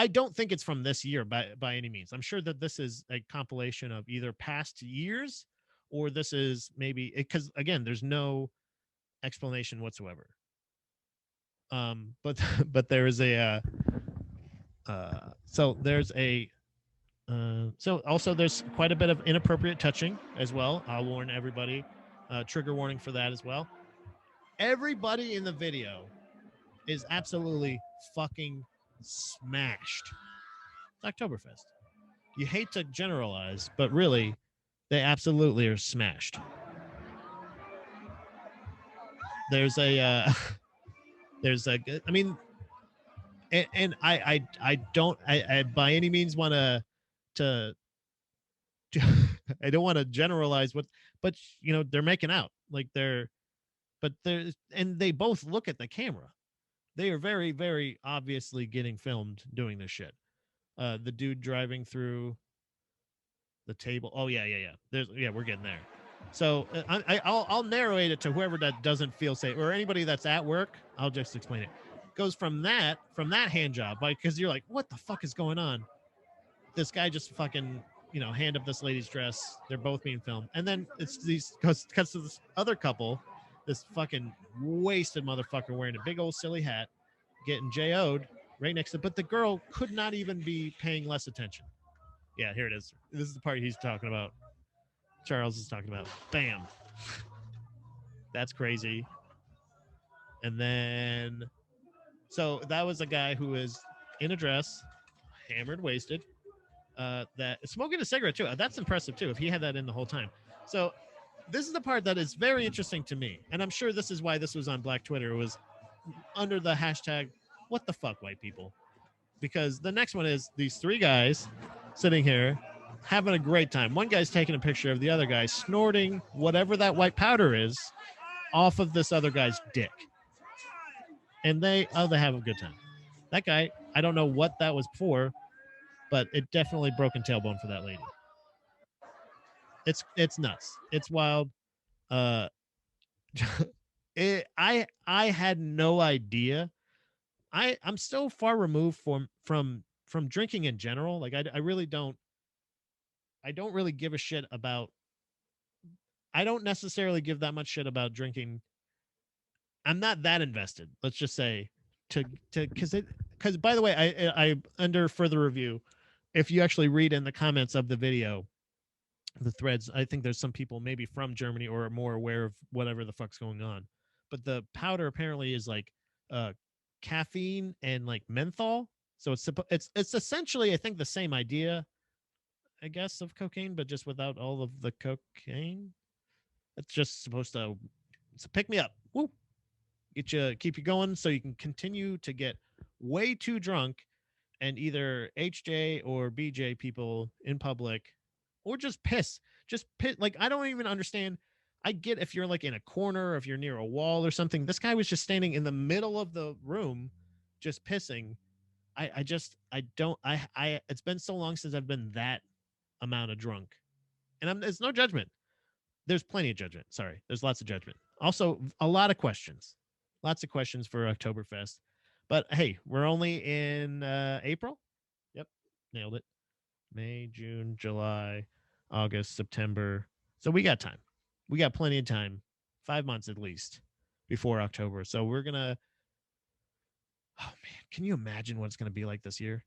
I don't think it's from this year by any means. I'm sure that this is a compilation of either past years or this is maybe because again, there's no explanation whatsoever. But but there is a so there's a so also there's quite a bit of inappropriate touching as well. I'll warn everybody. Trigger warning for that as well. Everybody in the video is absolutely fucking smashed. It's Oktoberfest. You hate to generalize, but really, they absolutely are smashed. There's a, there's a, I mean, and I don't, I by any means want to, I don't want to generalize what, but you know, they're making out like but they're, and they both look at the camera. They are very, very obviously getting filmed doing this shit. The dude driving through the table. Oh yeah. We're getting there. So I'll narrate it to whoever that doesn't feel safe or anybody that's at work. I'll just explain it. Goes from that hand job, because you're like, what the fuck is going on? This guy just fucking hand up this lady's dress. They're both being filmed, and then it's these cuts to this other couple, this fucking wasted motherfucker wearing a big old silly hat, getting JO'd right next to. But the girl could not even be paying less attention. Yeah, here it is. This is the part he's talking about. Charles is talking about. Bam. That's crazy. And then, so that was a guy who is in a dress, hammered, wasted, that smoking a cigarette too. That's impressive too. If he had that in the whole time. So this is the part that is very interesting to me, and I'm sure this is why this was on Black Twitter. It was under the hashtag "What the fuck, white people," because the next one is these three guys sitting here having a great time. One guy's taking a picture of the other guy snorting whatever that white powder is off of this other guy's dick. And they have a good time. That guy, I don't know what that was for, but it definitely broken tailbone for that lady. It's nuts. It's wild. Uh I had no idea. I'm so far removed from drinking in general. Like I really don't really give a shit about. I don't necessarily give that much shit about drinking. I'm not that invested. Let's just say because by the way, I under further review, if you actually read in the comments of the video, the threads, I think there's some people maybe from Germany or are more aware of whatever the fuck's going on. But the powder apparently is like caffeine and like menthol. So it's essentially I think the same idea, I guess, of cocaine, but just without all of the cocaine. It's just supposed to pick me up. Woo. Keep you going so you can continue to get way too drunk and either HJ or BJ people in public or just piss. Just piss. Like, I don't even understand. I get if you're like in a corner, or if you're near a wall or something. This guy was just standing in the middle of the room just pissing. I don't I it's been so long since I've been that amount of drunk. And it's no judgment. There's plenty of judgment. Sorry. There's lots of judgment. Also, a lot of questions. Lots of questions for Oktoberfest. But hey, we're only in April. Yep. Nailed it. May, June, July, August, September. So we got time. We got plenty of time. 5 months at least before October. So we're going to, oh man, can you imagine what it's going to be like this year?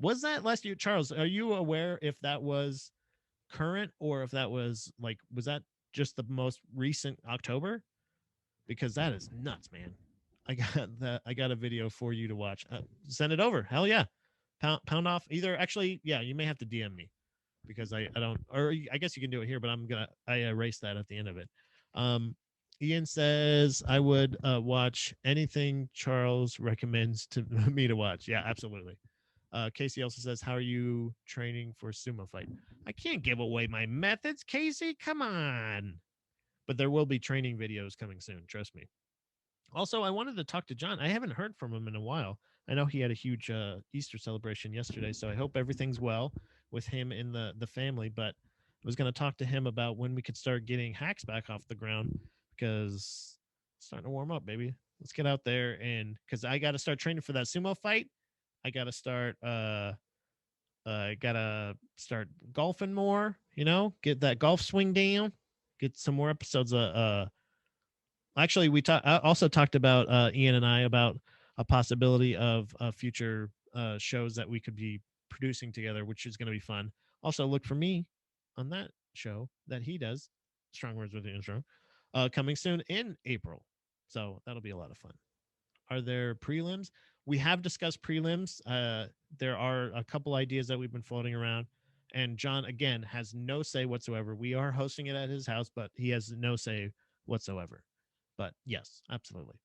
Was that last year? Charles, are you aware if that was current or if that was like, was that just the most recent October? Because that is nuts, man. I got a video for you to watch. Send it over. Hell yeah. Pound off either. Actually, yeah, you may have to DM me because I don't, or I guess you can do it here, but I erase that at the end of it. Ian says I would watch anything Charles recommends to me to watch. Yeah, absolutely. Casey also says, how are you training for sumo fight? I can't give away my methods, Casey. Come on. But there will be training videos coming soon. Trust me. Also, I wanted to talk to John. I haven't heard from him in a while. I know he had a huge Easter celebration yesterday, so I hope everything's well with him and the family. But I was going to talk to him about when we could start getting hacks back off the ground because it's starting to warm up, baby. Let's get out there and because I got to start training for that sumo fight. I got to start. I gotta start golfing more. You know, get that golf swing down. Get some more episodes of actually we also talked about Ian and I about a possibility of future shows that we could be producing together, which is going to be fun. Also look for me on that show that he does, Strong Words with the Intro, coming soon in April, so that'll be a lot of fun. Are there prelims? We have discussed prelims. There are a couple ideas that we've been floating around, and John again has no say whatsoever. We are hosting it at his house, but he has no say whatsoever. But yes, absolutely.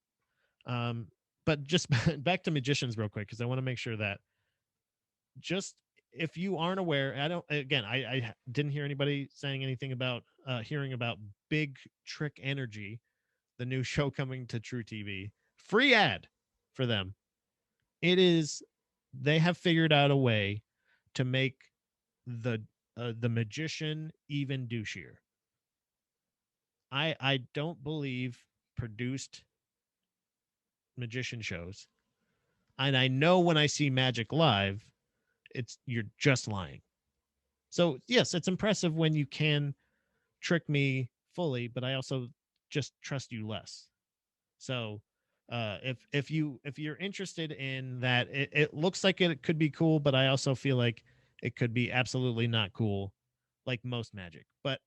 Um, but just back to magicians real quick because I want to make sure that just if you aren't aware, I don't. Again, I didn't hear anybody saying anything about hearing about Big Trick Energy, the new show coming to True TV. Free ad for them. It is. They have figured out a way to make the magician even douchier. I don't believe produced magician shows. And I know when I see magic live, it's you're just lying. So yes, it's impressive when you can trick me fully, but I also just trust you less. So if you're interested in that, it looks like it could be cool, but I also feel like it could be absolutely not cool, like most magic. But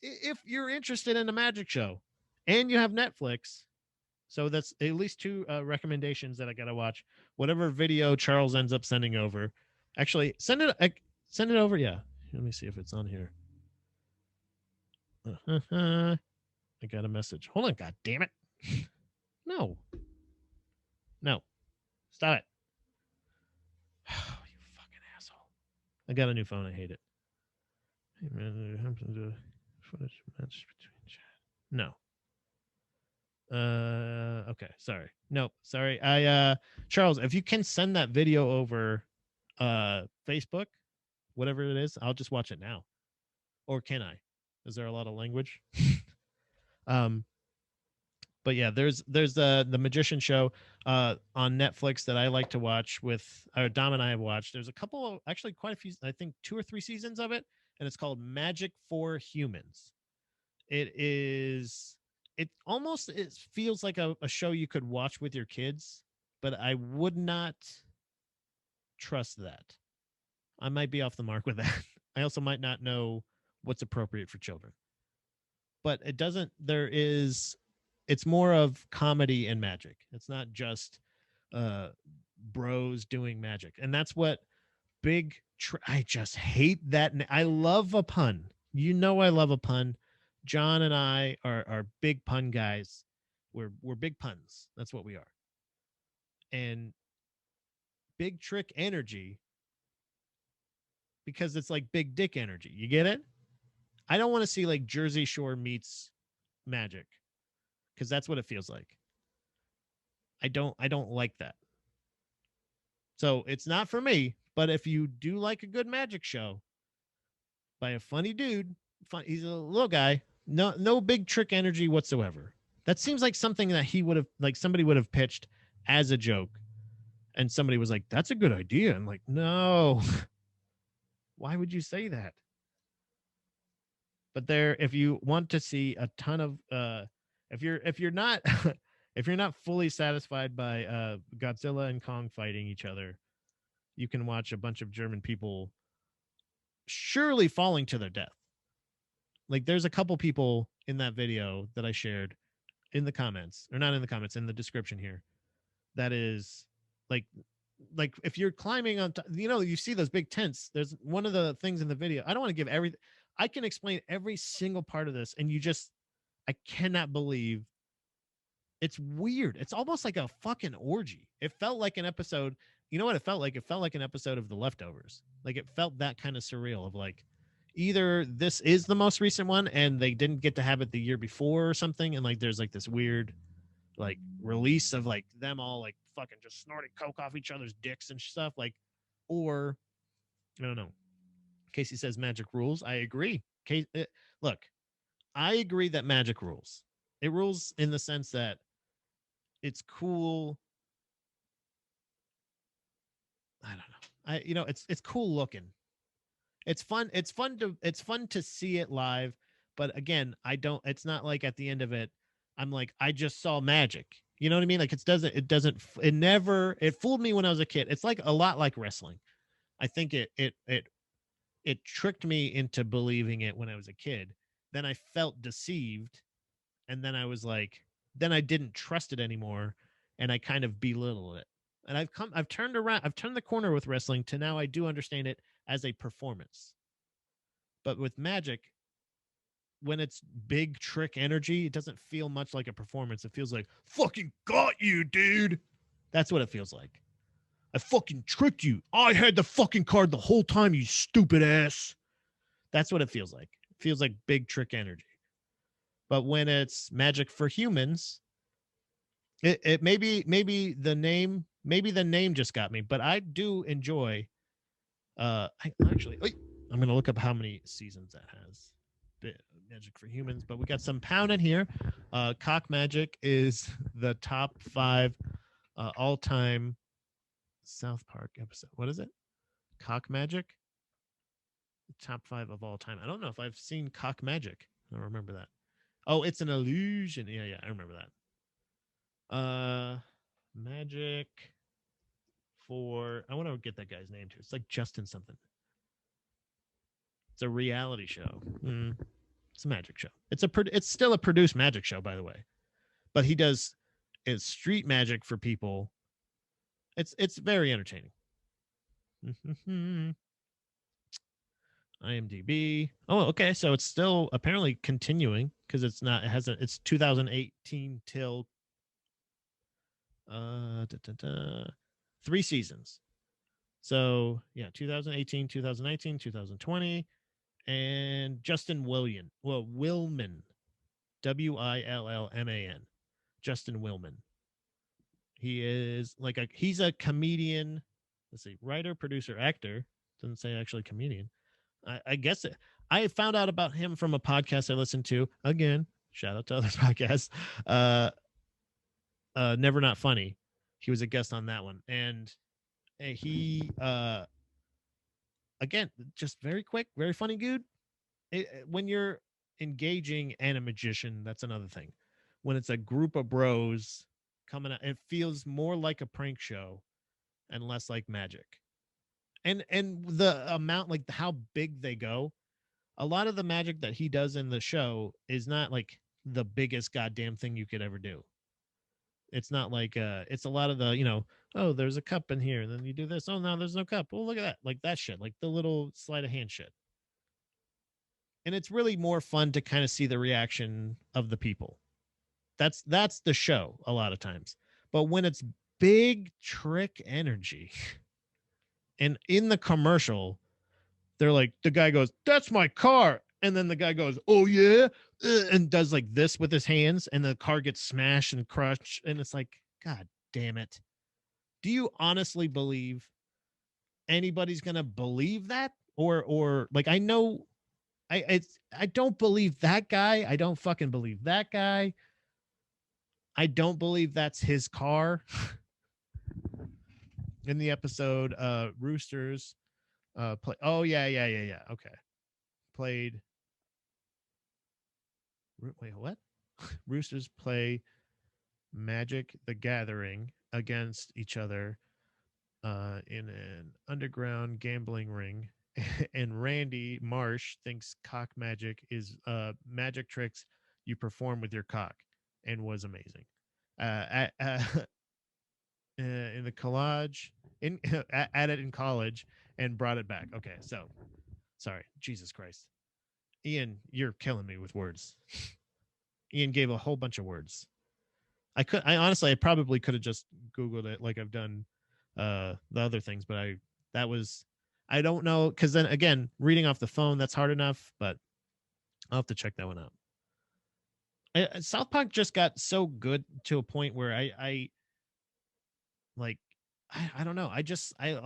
if you're interested in a magic show and you have Netflix, so that's at least two recommendations that I gotta watch. Whatever video Charles ends up sending over, actually send it over. Yeah, let me see if it's on here. I got a message. Hold on, god damn it! No, no, stop it! Oh, you fucking asshole! I got a new phone. I hate it. Hey man, footage match between chat. No. Okay, sorry. No, sorry. Charles, if you can send that video over Facebook, whatever it is, I'll just watch it now. Or can I? Is there a lot of language? um but yeah, there's the magician show on Netflix that I like to watch with Dom and I have watched. There's a couple of actually quite a few, I think 2 or 3 seasons of it, and it's called Magic for Humans. It is it almost it feels like a show you could watch with your kids, but I would not trust that. I might be off the mark with that. I also might not know what's appropriate for children. But it doesn't there is it's more of comedy and magic. It's not just uh bros doing magic. And that's what I just hate that. I love a pun. You know I love a pun. John and I are big pun guys. We're big puns. That's what we are. And big trick energy because it's like big dick energy. You get it? I don't want to see like Jersey Shore meets magic because that's what it feels like. I don't like that. So it's not for me, but if you do like a good magic show by a funny dude, he's a little guy, no big trick energy whatsoever. That seems like something that he would have, like, somebody would have pitched as a joke, and somebody was like, "That's a good idea." I'm like, "No, why would you say that?" But there, if you want to see a ton of, if you're not if you're not fully satisfied by Godzilla and Kong fighting each other, you can watch a bunch of German people surely falling to their death. Like, there's a couple people in that video that I shared in the comments, or not in the comments, in the description here, that is like if you're climbing on you see those big tents. There's one of the things in the video. I don't want to give everything. I can explain every single part of this, and I cannot believe. It's weird. It's almost like a fucking orgy. It felt like an episode. You know what it felt like? It felt like an episode of The Leftovers. Like, it felt that kind of surreal of like, either this is the most recent one and they didn't get to have it the year before or something, and like there's like this weird like release of like them all like fucking just snorting coke off each other's dicks and stuff, like, or I don't know. Casey says magic rules. I agree. Look, I agree that magic rules. It rules in the sense that it's cool. I don't know. It's cool looking. It's fun to see it live, but again, I don't it's not like at the end of it I'm like, I just saw magic. You know what I mean? Like, it fooled me when I was a kid. It's like a lot like wrestling. I think it tricked me into believing it when I was a kid. Then I felt deceived, and then I was like, then I didn't trust it anymore, and I kind of belittled it. And I've turned around, I've turned the corner with wrestling to now I do understand it as a performance. But with magic, when it's big trick energy, it doesn't feel much like a performance. It feels like, fucking got you, dude. That's what it feels like. I fucking tricked you. I had the fucking card the whole time, you stupid ass. That's what it feels like. It feels like big trick energy. But when it's magic for humans, it maybe the name just got me, but I do enjoy I'm gonna look up how many seasons that has. Magic for humans, but we got some pound in here. Cock Magic is the top 5 all-time South Park episode. What is it? Cock Magic? Top 5 of all time. I don't know if I've seen Cock Magic. I don't remember that. Oh, it's an illusion. Yeah, I remember that. Magic for, I want to get that guy's name too. It's like Justin something. It's a reality show. It's a magic show. It's still a produced magic show, by the way, but he does is street magic for people. It's very entertaining. IMDb. Oh, okay. So it's still apparently continuing because it's 2018 till 3 seasons. So yeah, 2018, 2019, 2020, and Justin Willman, Willman. Justin Willman. He is he's a comedian. Let's see, writer, producer, actor. Doesn't say actually comedian. I guess I found out about him from a podcast I listened to. Again, shout out to other podcasts. Never Not Funny. He was a guest on that one, and he again, just very quick, very funny dude. When you're engaging and a magician, that's another thing. When it's a group of bros coming out, it feels more like a prank show and less like magic. And the amount, like how big they go, a lot of the magic that he does in the show is not like the biggest goddamn thing you could ever do. It's not like it's a lot of the, oh, there's a cup in here, and then you do this. Oh, no, there's no cup. Well, look at that. Like that shit, like the little sleight of hand shit. And it's really more fun to kind of see the reaction of the people. That's the show a lot of times. But when it's big trick energy, and in the commercial, they're like, the guy goes, "That's my car," and then the guy goes, "Oh yeah," and does like this with his hands, and the car gets smashed and crushed, and it's like, God damn it. Do you honestly believe anybody's gonna believe that? Or like I know I don't believe that guy. I don't fucking believe that guy. I don't believe that's his car. In the episode, Roosters play. Oh yeah. Okay, played. Wait, what? Roosters play Magic the Gathering against each other in an underground gambling ring. And Randy Marsh thinks cock magic is magic tricks you perform with your cock, and was amazing. In the collage, in at it in college, and brought it back. Okay, so sorry, Jesus Christ, Ian, you're killing me with words. Ian gave a whole bunch of words. I honestly, I probably could have just Googled it like I've done the other things, but that was, I don't know, because then again, reading off the phone, that's hard enough, but I'll have to check that one out. South Park just got so good to a point where I like, I don't know, I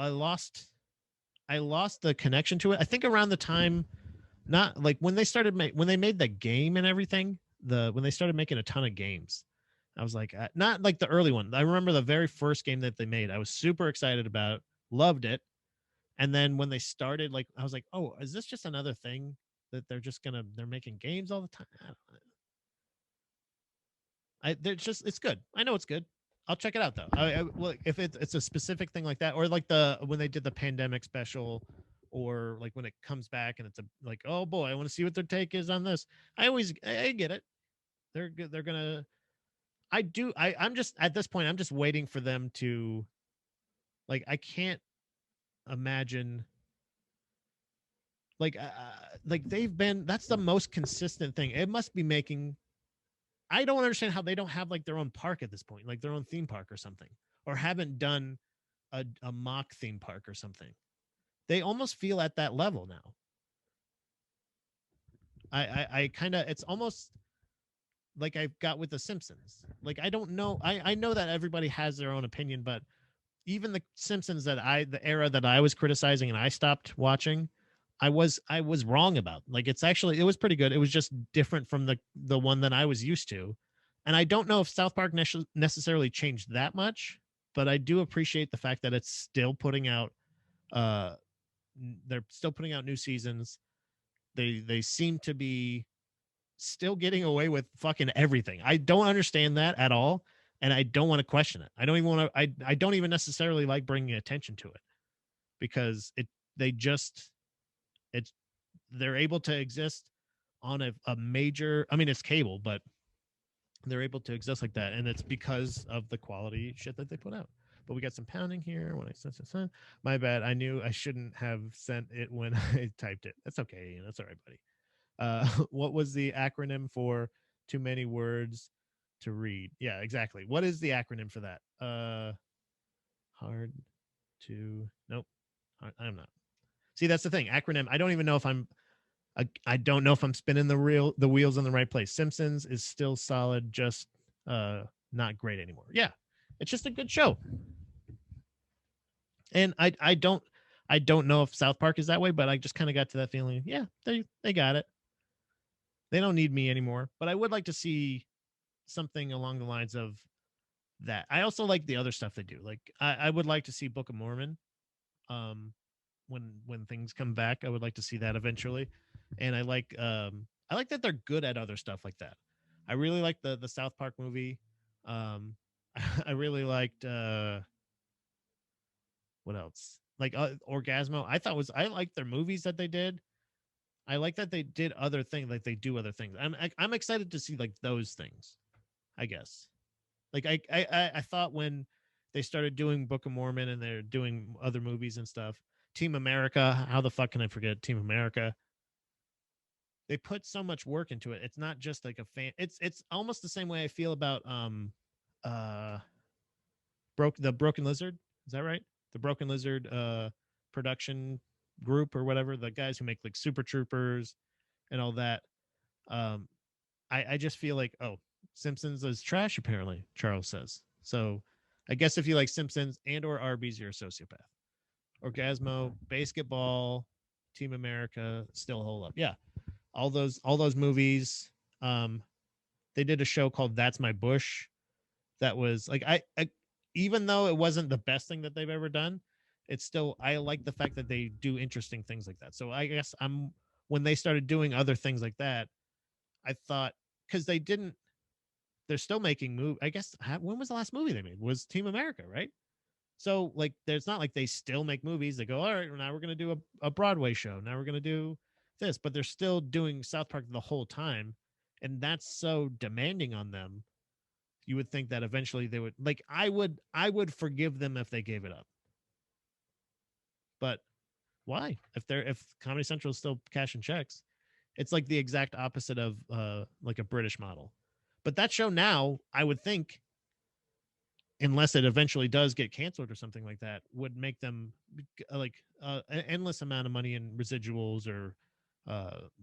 lost the connection to it. I think around the time, not like when they started when they made the game and everything, when they started making a ton of games, I was like, not like the early one. I remember the very first game that they made. I was super excited about, loved it. And then when they started, like, I was like, oh, is this just another thing that they're making games all the time? They're just, it's good. I know it's good. I'll check it out though. Well, if it's a specific thing like that, or like when they did the pandemic special, or like when it comes back and it's like, oh boy, I want to see what their take is on this. I get it. They're good. They're gonna. I do. I'm just at this point. I'm just waiting for them to, like. I can't imagine like they've been. That's the most consistent thing. It must be making. I don't understand how they don't have like their own park at this point, like their own theme park or something, or haven't done a mock theme park or something. They almost feel at that level now. I kind of, it's almost like I've got with the Simpsons. Like I don't know. I know that everybody has their own opinion, but even the Simpsons the era that I was criticizing and I stopped watching, I was wrong about. Like it was pretty good. It was just different from the one that I was used to. And I don't know if South Park necessarily changed that much, but I do appreciate the fact that it's still putting out uh they're still putting out new seasons. They seem to be still getting away with fucking everything. I don't understand that at all, and I don't want to question it. I don't even want to. I don't even necessarily like bringing attention to it, because they just it's they're able to exist on a major. I mean, it's cable, but they're able to exist like that, and it's because of the quality shit that they put out. But we got some pounding here when I sent. My bad. I knew I shouldn't have sent it when I typed it. That's okay. That's all right, buddy. What was the acronym for too many words to read? Yeah, exactly. What is the acronym for that? Hard to, nope. I'm not. See, that's the thing. Acronym. I don't even know if I don't know if I'm spinning the wheels in the right place. Simpsons is still solid, just not great anymore. Yeah, it's just a good show. And I don't know if South Park is that way, but I just kind of got to that feeling. Yeah, they got it. They don't need me anymore. But I would like to see something along the lines of that. I also like the other stuff they do. Like I would like to see Book of Mormon. Um, when things come back, I would like to see that eventually. And I like that they're good at other stuff like that. I really like the South Park movie. Um, I really liked what else? Like Orgasmo. I liked their movies that they did. I like that they did other things, like they do other things. I'm excited to see like those things, I guess. Like I thought when they started doing Book of Mormon and they're doing other movies and stuff, Team America, how the fuck can I forget Team America? They put so much work into it. It's not just like a fan. It's almost the same way I feel about uh the Broken Lizard. Is that right? The Broken Lizard production group or whatever, the guys who make like Super Troopers and all that. Um I just feel like, oh, Simpsons is trash apparently, Charles says. So I guess if you like Simpsons and or Arby's, you're a sociopath. Orgasmo, Basketball, Team America, still hold up. Yeah, all those movies. Um, they did a show called That's My Bush. That was like I even though it wasn't the best thing that they've ever done, it's still I like the fact that they do interesting things like that. So I guess I'm when they started doing other things like that, I thought because they didn't, they're still making move. I guess when was the last movie they made? Was Team America, right? So like, there's not like they still make movies. They go, all right, now we're gonna do a Broadway show. Now we're gonna do this, but they're still doing South Park the whole time, and that's so demanding on them. You would think that eventually they would like. I would forgive them if they gave it up, but why? If Comedy Central is still cashing checks, it's like the exact opposite of like a British model. But that show now, I would think, unless it eventually does get canceled or something like that, would make them like an endless amount of money in residuals or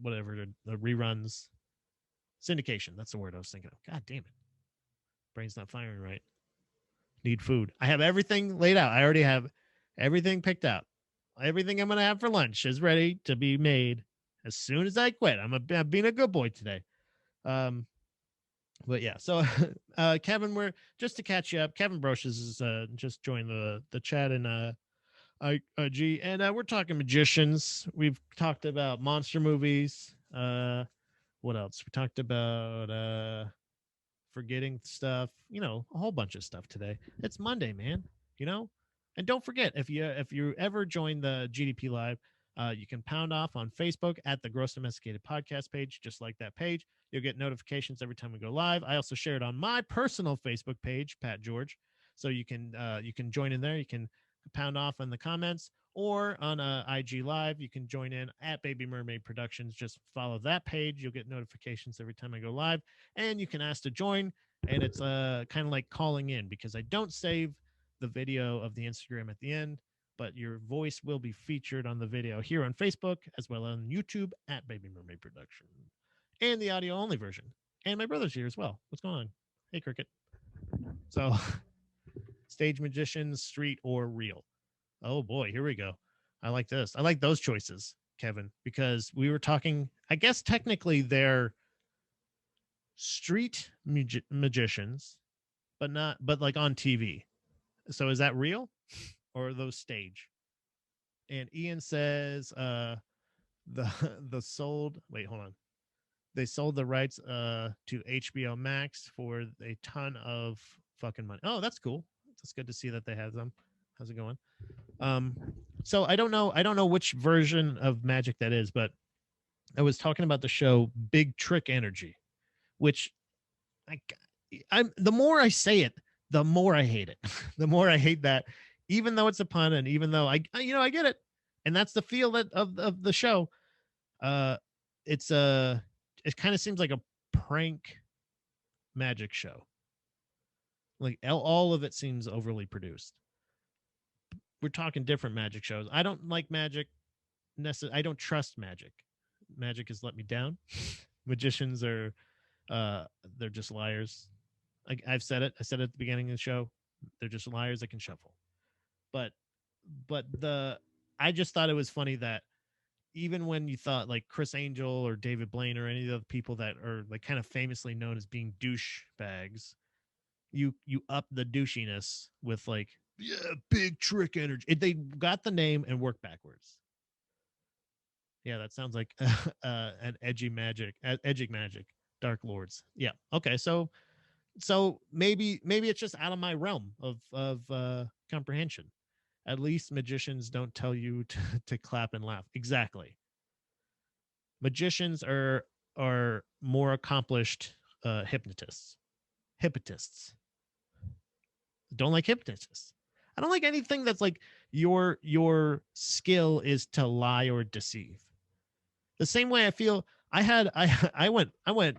whatever the reruns, syndication. That's the word I was thinking of. God damn it, brain's not firing right. Need food. I have everything laid out. I already have everything picked out. Everything I'm gonna have for lunch is ready to be made as soon as I quit. I'm being a good boy today. Um, but yeah, so Kevin, we're just to catch you up. Kevin Broches is just joined the chat in IG, and we're talking magicians. We've talked about monster movies. What else? We talked about forgetting stuff. A whole bunch of stuff today. It's Monday, man. You know, and don't forget if you ever join the GDP live. You can pound off on Facebook at the Gross Domesticated Podcast page, just like that page. You'll get notifications every time we go live. I also share it on my personal Facebook page, Pat George, so you can join in there. You can pound off in the comments or on IG Live. You can join in at Baby Mermaid Productions. Just follow that page. You'll get notifications every time I go live, and you can ask to join. And it's kind of like calling in because I don't save the video of the Instagram at the end, but your voice will be featured on the video here on Facebook as well on YouTube at Baby Mermaid Production, and the audio only version. And my brother's here as well. What's going on? Hey, Cricket. So, stage magicians, street or real? Oh boy, here we go. I like this. I like those choices, Kevin, because we were talking. I guess technically they're street magicians, but not, but like on TV. So is that real or are those stage? And Ian says the the sold wait, hold on. They sold the rights to HBO Max for a ton of fucking money. Oh, that's cool. It's good to see that they have them. How's it going? Um so I don't know which version of Magic that is, but I was talking about the show Big Trick Energy, which I, I'm the more I say it, the more I hate it. The more I hate that, even though it's a pun, and even though I get it, and that's the feel of the show. Uh, it's it kind of seems like a prank magic show. Like all of it seems overly produced. We're talking different magic shows. I don't like magic. I don't trust magic. Magic has let me down. Magicians are uh they're just liars. I've said it. I said it at the beginning of the show. They're just liars that can shuffle. But the I just thought it was funny that even when you thought like Chris Angel or David Blaine or any of the people that are like kind of famously known as being douche bags, you up the douchiness with like, yeah, big trick energy. They got the name and work backwards. Yeah, that sounds like an edgy magic, Dark Lords. Yeah. Okay. So maybe it's just out of my realm of comprehension. At least magicians don't tell you to clap and laugh. Exactly. Magicians are more accomplished hypnotists. Hypnotists. Don't like hypnotists. I don't like anything that's like your skill is to lie or deceive. The same way I feel I went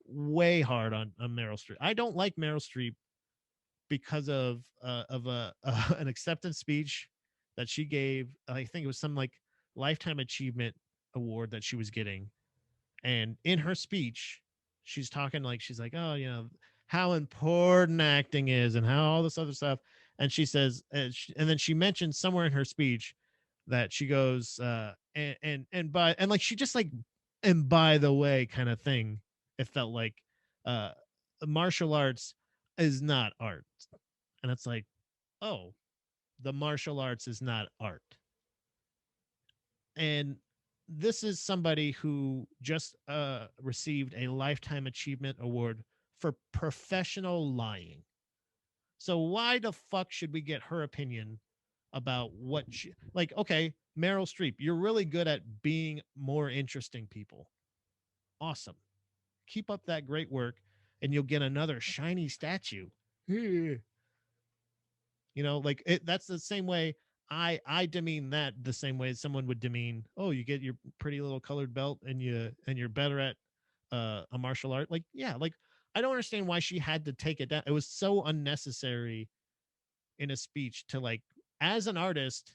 way hard on Meryl Streep. I don't like Meryl Streep because of a an acceptance speech that she gave. I think it was some like lifetime achievement award that she was getting, and in her speech, she's talking like she's like, oh, how important acting is and how all this other stuff. And she says, and then she mentioned somewhere in her speech that she goes, and like she just like, and by the way, kind of thing. It felt like uh martial arts is not art. And it's like, oh, the martial arts is not art. And this is somebody who just received a lifetime achievement award for professional lying. So why the fuck should we get her opinion about what she, like, okay, Meryl Streep, you're really good at being more interesting people. Awesome. Keep up that great work and you'll get another shiny statue. You know, like that's the same way I demean that the same way someone would demean, oh, you get your pretty little colored belt and you're better at a martial art. Like, yeah, like I don't understand why she had to take it down. It was so unnecessary in a speech to like, as an artist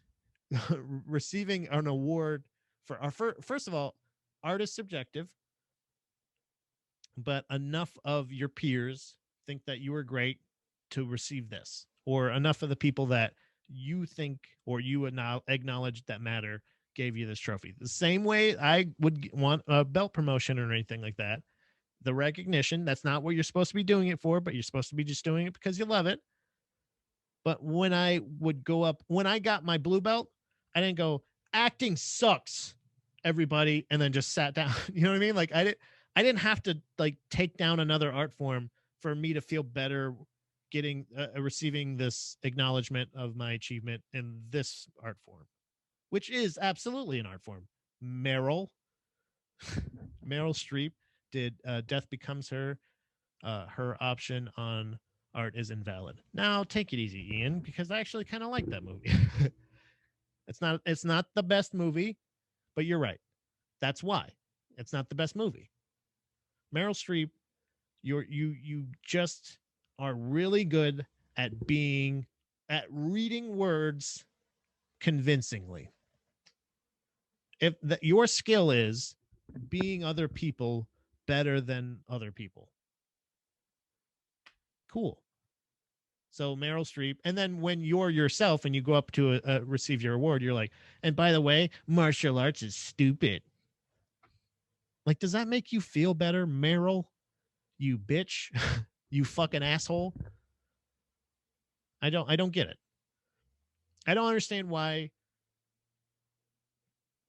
receiving an award for our first of all, art is subjective, but enough of your peers think that you are great to receive this, or enough of the people that you think or you acknowledge that matter gave you this trophy. The same way I would want a belt promotion or anything like that. The recognition, that's not what you're supposed to be doing it for, but you're supposed to be just doing it because you love it. But when I would go up, when I got my blue belt, I didn't go, acting sucks, everybody, and then just sat down. You know what I mean? Like I didn't have to like take down another art form for me to feel better getting receiving this acknowledgement of my achievement in this art form, which is absolutely an art form. Meryl, Meryl Streep did Death Becomes Her. Her option on art is invalid. Now take it easy, Ian, because I actually kind of like that movie. It's not the best movie, but you're right. That's why it's not the best movie. Meryl Streep, you just are really good at being at reading words convincingly. If your skill is being other people better than other people, cool. So Meryl Streep, and then when you're yourself and you go up to receive your award, you're like, and by the way, martial arts is stupid. Like, does that make you feel better, Meryl? You bitch, you fucking asshole. I don't get it. I don't understand why,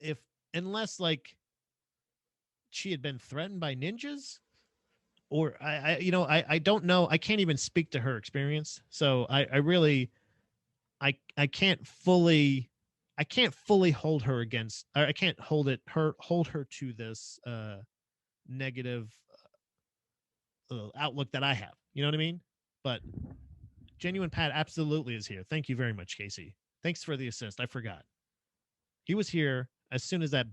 if unless like she had been threatened by ninjas, or I don't know. I can't even speak to her experience, so I really I can't fully hold her against, or I can't hold her to this negative outlook that I have. You know what I mean? But Genuine Pat absolutely is here. Thank you very much, Casey. Thanks for the assist. I forgot. He was here as soon as that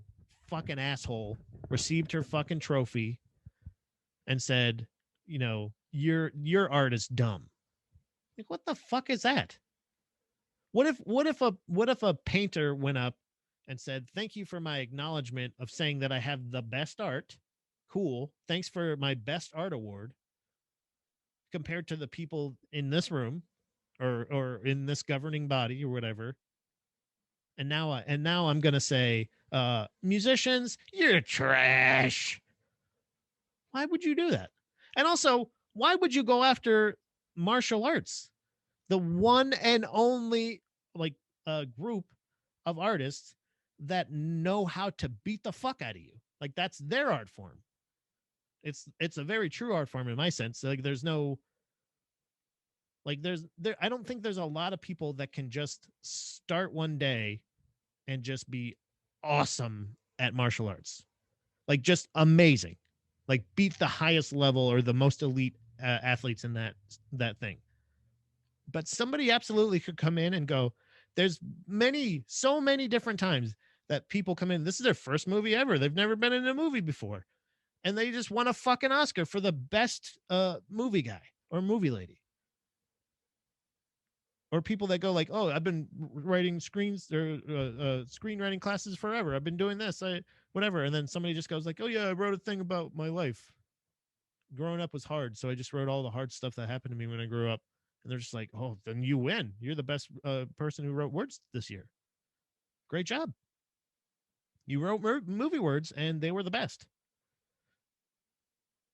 fucking asshole received her fucking trophy and said, your art is dumb. Like, what the fuck is that? What if a painter went up and said, "Thank you for my acknowledgement of saying that I have the best art. Cool. Thanks for my best art award." Compared to the people in this room, or in this governing body or whatever. And now I'm gonna say, musicians, you're trash. Why would you do that? And also, why would you go after martial arts? The one and only like group of artists that know how to beat the fuck out of you. Like, that's their art form. It's a very true art form in my sense. Like, there's no, like, there I don't think there's a lot of people that can just start one day and just be awesome at martial arts. Like, just amazing. Like, beat the highest level or the most elite athletes in that thing. But somebody absolutely could come in and go, there's so many different times that people come in, this is their first movie ever, they've never been in a movie before, and they just won a fucking Oscar for the best movie guy or movie lady. Or people that go like, oh, I've been writing screenwriting classes forever, I've been doing this, whatever, and then somebody just goes like, oh yeah, I wrote a thing about my life. growing up was hard, so I just wrote all the hard stuff that happened to me when I grew up. And they're just like, oh, then you win. You're the best person who wrote words this year. Great job. You wrote movie words, and they were the best.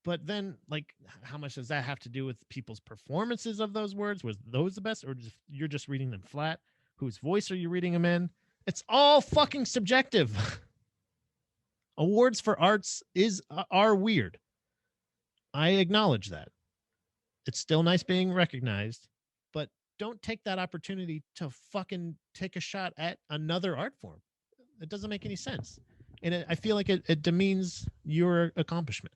But then, like, how much does that have to do with people's performances of those words? Was those the best, or just, you're just reading them flat? Whose voice are you reading them in? It's all fucking subjective. Awards for arts are weird. I acknowledge that. It's still nice being recognized, but don't take that opportunity to fucking take a shot at another art form. It doesn't make any sense. And I feel like it demeans your accomplishment.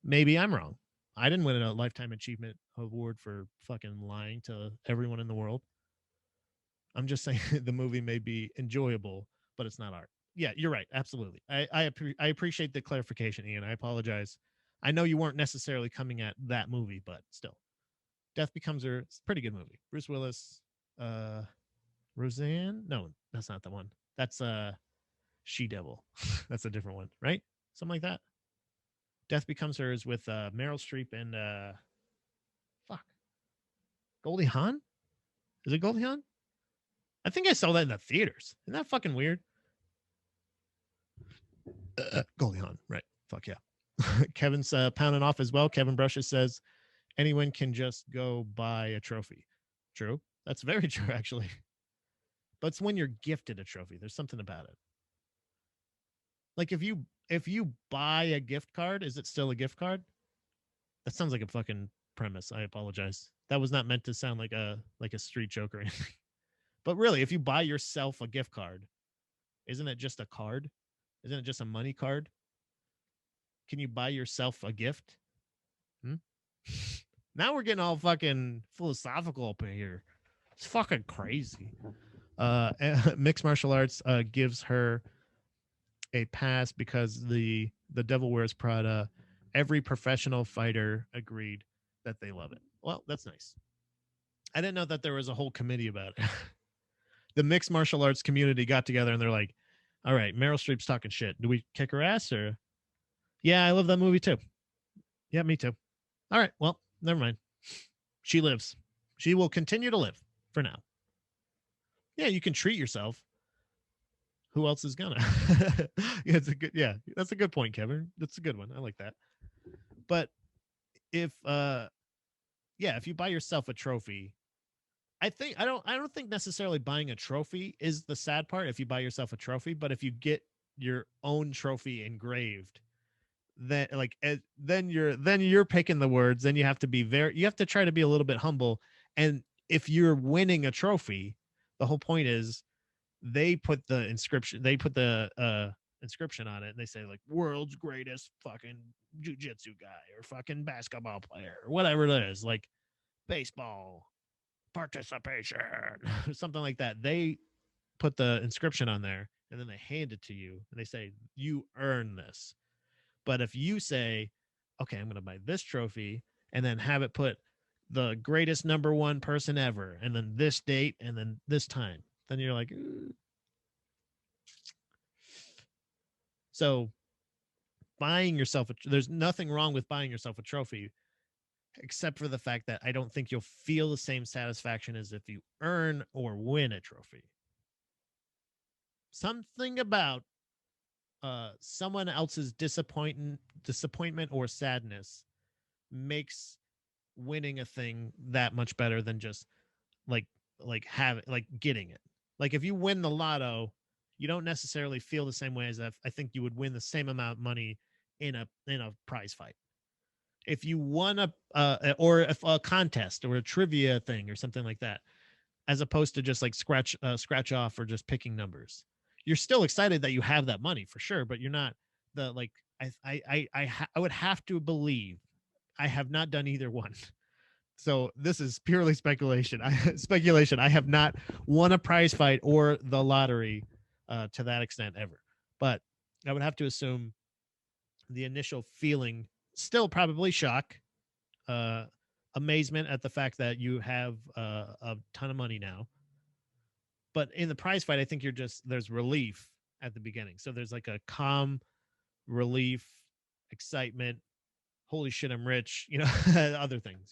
Maybe I'm wrong. I didn't win a Lifetime Achievement Award for fucking lying to everyone in the world. I'm just saying the movie may be enjoyable, but it's not art. Yeah, you're right. Absolutely. I appreciate the clarification, Ian. I apologize. I know you weren't necessarily coming at that movie, but still. Death Becomes Her. It's a pretty good movie. Bruce Willis, Roseanne. No, that's not the one. That's She Devil. That's a different one, right? Something like that. Death Becomes Her is with Meryl Streep and fuck, Goldie Hawn. Is it Goldie Hawn? I think I saw that in the theaters. Isn't that fucking weird? Goldie Hawn, right? Fuck yeah. Kevin's pounding off as well. Kevin Brushes says anyone can just go buy a trophy. True. That's very true, actually. But it's when you're gifted a trophy. There's something about it. Like if you buy a gift card, is it still a gift card? That sounds like a fucking premise. I apologize. That was not meant to sound like a street joke or anything. But really, if you buy yourself a gift card, isn't it just a card? Isn't it just a money card? Can you buy yourself a gift? Hmm? Now we're getting all fucking philosophical up in here. It's fucking crazy. Mixed martial arts gives her a pass because the Devil Wears Prada. Every professional fighter agreed that they love it. Well, that's nice. I didn't know that there was a whole committee about it. The mixed martial arts community got together and they're like, all right, Meryl Streep's talking shit. Do we kick her ass or? Yeah, I love that movie too. Yeah, me too. All right, well, never mind. She lives. She will continue to live for now. Yeah, you can treat yourself. Who else is gonna? It's a good. Yeah, that's a good point, Kevin. That's a good one. I like that. But if yeah, if you buy yourself a trophy, I don't think necessarily buying a trophy is the sad part if you buy yourself a trophy, but if you get your own trophy engraved, then then you're picking the words, then you have to try to be a little bit humble. And if you're winning a trophy, the whole point is they put the inscription on it and they say like world's greatest fucking jujitsu guy or fucking basketball player or whatever it is, like baseball participation something like that. They put the inscription on there and then they hand it to you and they say you earn this. But if you say, okay, I'm going to buy this trophy and then have it put the greatest number one person ever and then this date and then this time, then you're like, ugh. So there's nothing wrong with buying yourself a trophy except for the fact that I don't think you'll feel the same satisfaction as if you earn or win a trophy. Something about someone else's disappointment or sadness makes winning a thing that much better than just like getting it. Like if you win the lotto, you don't necessarily feel the same way as if I think you would win the same amount of money in a prize fight. If you won or if a contest or a trivia thing or something like that, as opposed to just like scratch off or just picking numbers, you're still excited that you have that money for sure, but you're not the like I would have to believe. I have not done either one. So this is purely speculation. I have not won a prize fight or the lottery to that extent ever. But I would have to assume the initial feeling, still probably shock, uh, amazement at the fact that you have a ton of money now. But in the prize fight, I think there's relief at the beginning. So there's like a calm relief, excitement, holy shit, I'm rich, other things,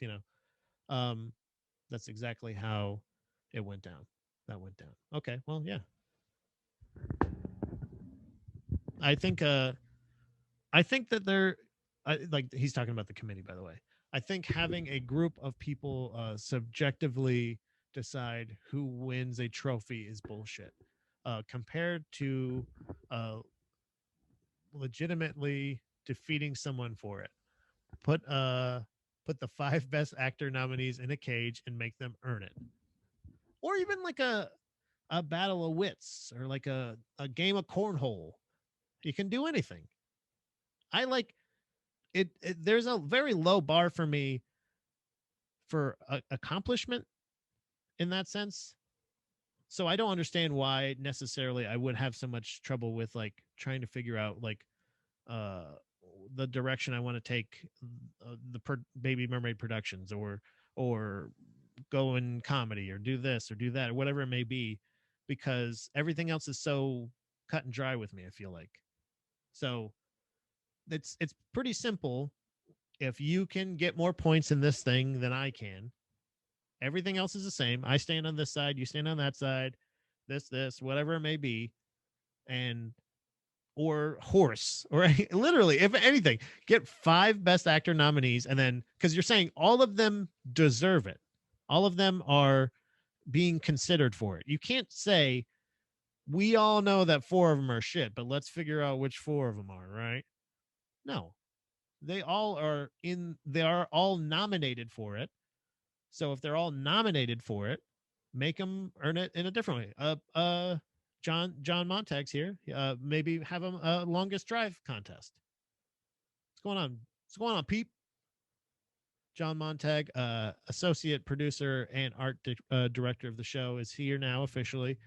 um that's exactly how it went down. That went down. Okay, well, yeah. I think I think that they're like, he's talking about the committee, by the way. I think having a group of people subjectively decide who wins a trophy is bullshit. Compared to uh, legitimately defeating someone for it. Put put the five best actor nominees in a cage and make them earn it. Or even like a battle of wits, or like a game of cornhole. You can do anything. I like it. There's a very low bar for me for accomplishment in that sense. So I don't understand why necessarily I would have so much trouble with like trying to figure out like uh the direction I want to take Baby Mermaid Productions, or go in comedy, or do this or do that, or whatever it may be, because everything else is so cut and dry with me, I feel like. So it's pretty simple. If you can get more points in this thing than I can, everything else is the same. I stand on this side, you stand on that side, this, whatever it may be. And or horse, or literally, if anything, get five best actor nominees, and then, because you're saying all of them deserve it, all of them are being considered for it. You can't say we all know that four of them are shit, but let's figure out which four of them are, right? No, they are all nominated for it. So if they're all nominated for it, make them earn it in a different way. John Montag's here. Maybe have a longest drive contest. What's going on? What's going on, Pete? John Montag, associate producer and art director of the show, is here now officially.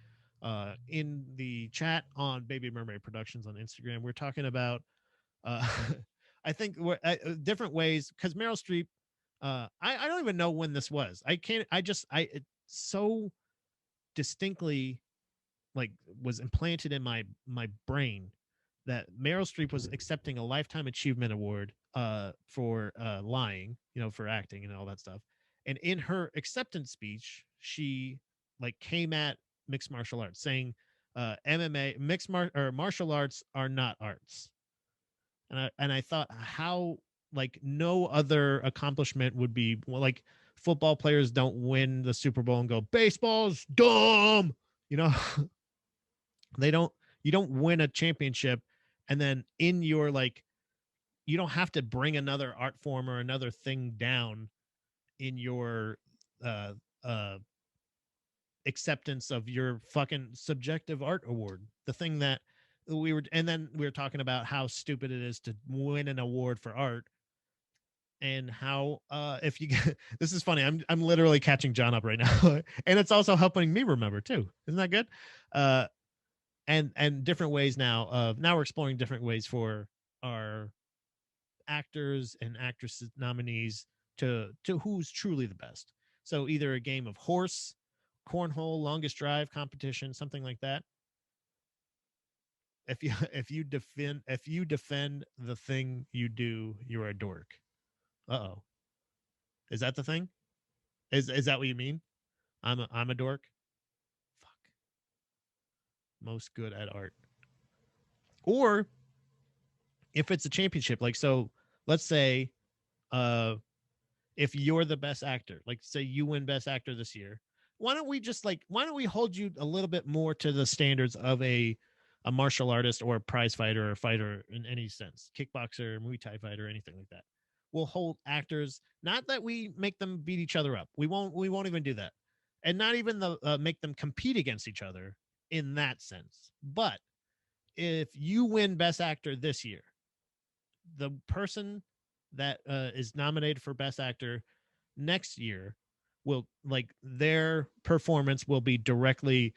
In the chat on Baby Mermaid Productions on Instagram, we're talking about, uh, I think, we're different ways, because Meryl Streep. I don't even know when this was. I can't. It so distinctly like was implanted in my brain that Meryl Streep was accepting a lifetime achievement award for lying, for acting and all that stuff. And in her acceptance speech, she like came at mixed martial arts, saying MMA or martial arts are not arts. And I thought how like no other accomplishment would be, well, like football players don't win the Super Bowl and go baseball's dumb, you know. They don't You don't win a championship and then in your like you don't have to bring another art form or another thing down in your uh uh acceptance of your fucking subjective art award. The thing that we were talking about how stupid it is to win an award for art, and how if you this is funny, I'm literally catching John up right now. And it's also helping me remember too. Isn't that good? And different ways now we're exploring different ways for our actors and actresses nominees to who's truly the best. So either a game of horse, cornhole, longest drive competition, something like that. If you defend the thing you do, you're a dork. Uh-oh. Is that the thing? Is that what you mean? I'm a dork. Fuck. Most good at art. Or if it's a championship, like, so let's say uh if you're the best actor, like say you win best actor this year, why don't we hold you a little bit more to the standards of a martial artist or a prize fighter or a fighter in any sense, kickboxer, Muay Thai fighter, anything like that. We'll hold actors, not that we make them beat each other up. We won't even do that. And not even make them compete against each other in that sense. But if you win best actor this year, the person that is nominated for best actor next year will, like, their performance will be directly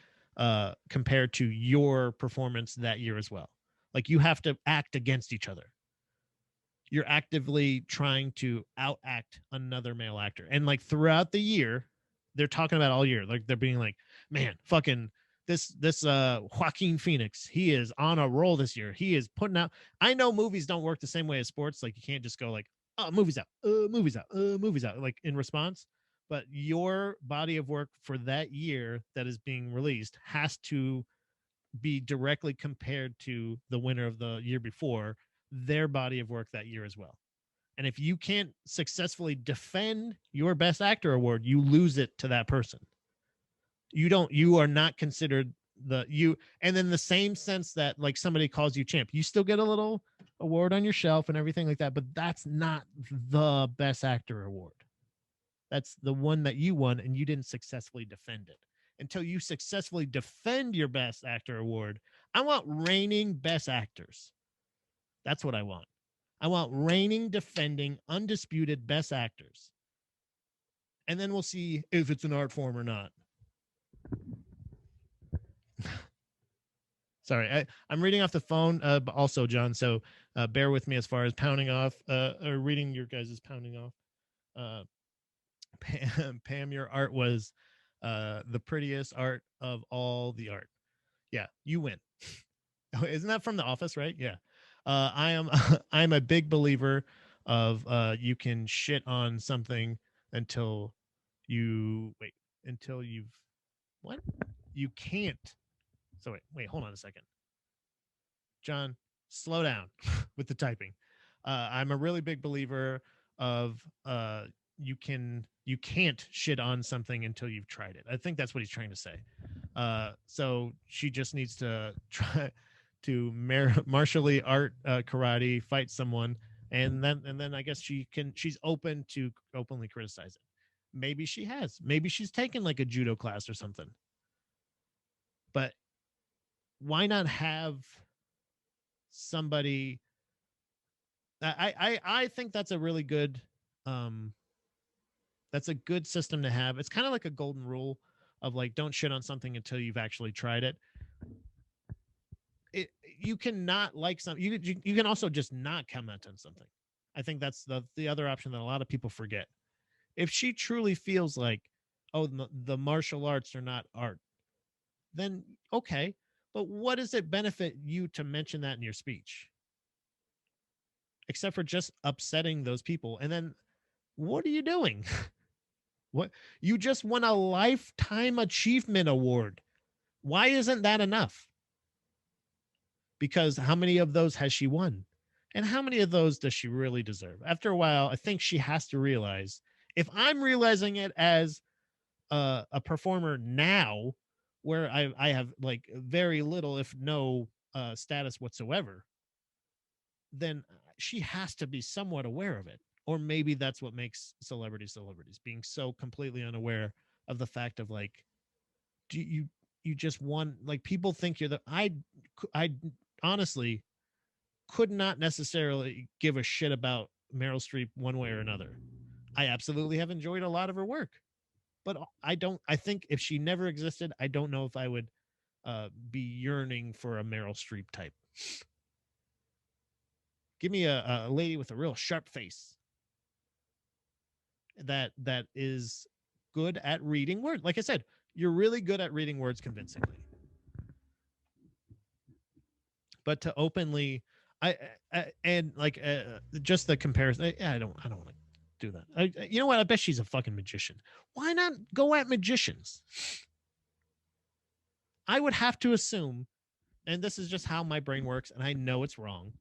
compared to your performance that year as well. Like, you have to act against each other. You're actively trying to outact another male actor, and like throughout the year, they're talking about all year, like they're being like, man, fucking this Joaquin Phoenix, he is on a roll this year. He is putting out. I know movies don't work the same way as sports. Like, you can't just go like, oh, movies out, movies out, like in response. But your body of work for that year that is being released has to be directly compared to the winner of the year before, their body of work that year as well. And if you can't successfully defend your best actor award, you lose it to that person. You are not considered the you. And then the same sense that like somebody calls you champ, you still get a little award on your shelf and everything like that, but that's not the best actor award. That's the one that you won and you didn't successfully defend it. Until you successfully defend your best actor award, I want reigning best actors. That's what I want. I want reigning, defending, undisputed best actors. And then we'll see if it's an art form or not. Sorry, I'm reading off the phone, but also, John, so bear with me as far as pounding off, or reading your guys' pounding off. Pam, your art was the prettiest art of all the art. Yeah, you win. Isn't that from The Office, right? Yeah. I'm a big believer of you can shit on something until until you've what? You can't. So wait, hold on a second. John, slow down with the typing. I'm a really big believer of you can't shit on something until you've tried it. I think that's what he's trying to say. So she just needs to try to martially art karate, fight someone, and then I guess she's open to openly criticize it. Maybe she has. Maybe she's taken like a judo class or something. But why not have somebody I think that's a really good that's a good system to have. It's kind of like a golden rule of like don't shit on something until you've actually tried it. You cannot like something. You can also just not comment on something. I think that's the other option that a lot of people forget. If she truly feels like, oh, the martial arts are not art, then okay. But what does it benefit you to mention that in your speech? Except for just upsetting those people. And then what are you doing? What you just won a lifetime achievement award. Why isn't that enough? Because how many of those has she won? And how many of those does she really deserve? After a while, I think she has to realize if I'm realizing it as a performer now, where I have like very little, if no status whatsoever, then she has to be somewhat aware of it. Or maybe that's what makes celebrities, being so completely unaware of the fact of like, do you just won? Like people think you're I honestly could not necessarily give a shit about Meryl Streep one way or another. I absolutely have enjoyed a lot of her work, but I think if she never existed, I don't know if I would be yearning for a Meryl Streep type. Give me a lady with a real sharp face that is good at reading words. Like I said, you're really good at reading words convincingly. But to openly, and like just the comparison, I don't want to do that. You know what? I bet she's a fucking magician. Why not go at magicians? I would have to assume, and this is just how my brain works, and I know it's wrong,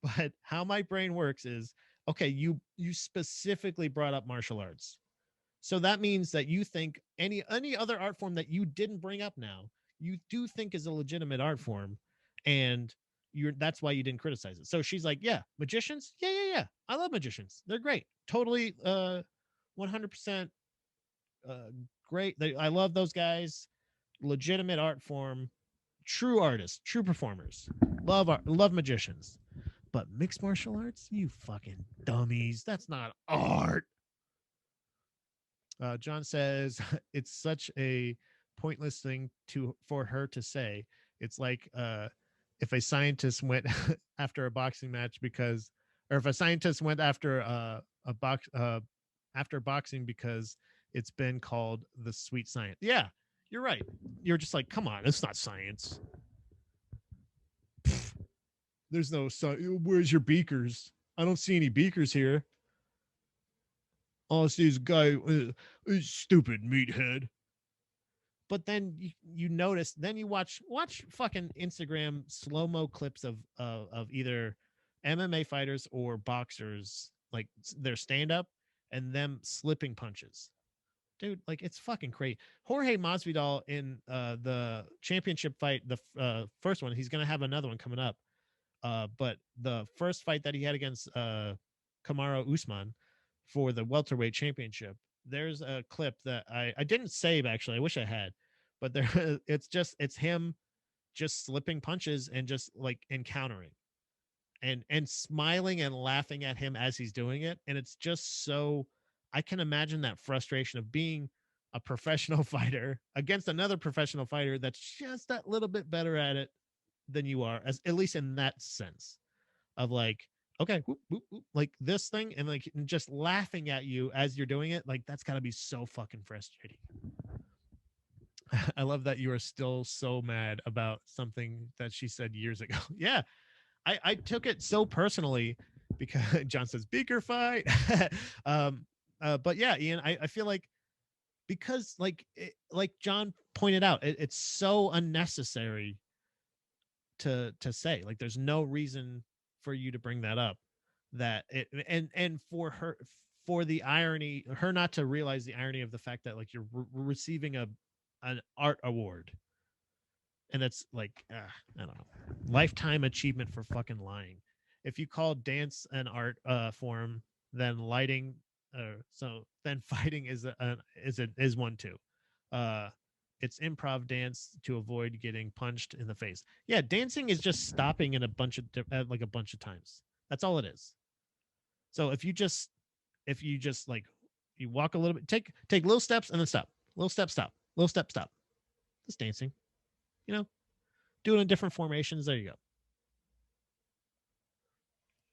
but how my brain works is okay. You specifically brought up martial arts, so that means that you think any other art form that you didn't bring up now, you do think is a legitimate art form, and that's why you didn't criticize it. So she's like, yeah, magicians, yeah. I love magicians. They're great. Totally 100% great. I love those guys. Legitimate art form, true artists, true performers. Love magicians. But mixed martial arts, you fucking dummies. That's not art. John says it's such a pointless thing for her to say. It's like if a scientist went after a boxing match or if a scientist went after after boxing because it's been called the sweet science. Yeah, you're right. You're just like, come on, it's not science. Pfft, there's no science. Where's your beakers? I don't see any beakers here. All I see is a guy, stupid meathead. But then you notice, then you watch fucking Instagram slow-mo clips of either MMA fighters or boxers, like their stand-up and them slipping punches. Dude, like it's fucking crazy. Jorge Masvidal in the championship fight, the first one, he's gonna have another one coming up. But the first fight that he had against Kamaru Usman for the welterweight championship, there's a clip that I didn't save actually. I wish I had, but there it's him just slipping punches and just like encountering and smiling and laughing at him as he's doing it. And it's just so I can imagine that frustration of being a professional fighter against another professional fighter that's just that little bit better at it than you are, as at least in that sense of like, okay, whoop, whoop, whoop, like this thing, and like just laughing at you as you're doing it. Like that's got to be so fucking frustrating. I love that you are still so mad about something that she said years ago. Yeah, I took it so personally because John says beaker fight. But yeah, Ian, I feel like because like John pointed out, it's so unnecessary to say. Like there's no reason for you to bring that up, that it and for her, for the irony, her not to realize the irony of the fact that like you're receiving an art award, and it's like I don't know, lifetime achievement for fucking lying. If you call dance an art form, then lighting so then fighting is one too. uh it's improv dance to avoid getting punched in the face. Yeah, dancing is just stopping in a bunch of like a bunch of times. That's all it is. So if you just like you walk a little bit, take little steps and then stop, little step stop, little step stop. That's dancing, you know. Do it in different formations. There you go.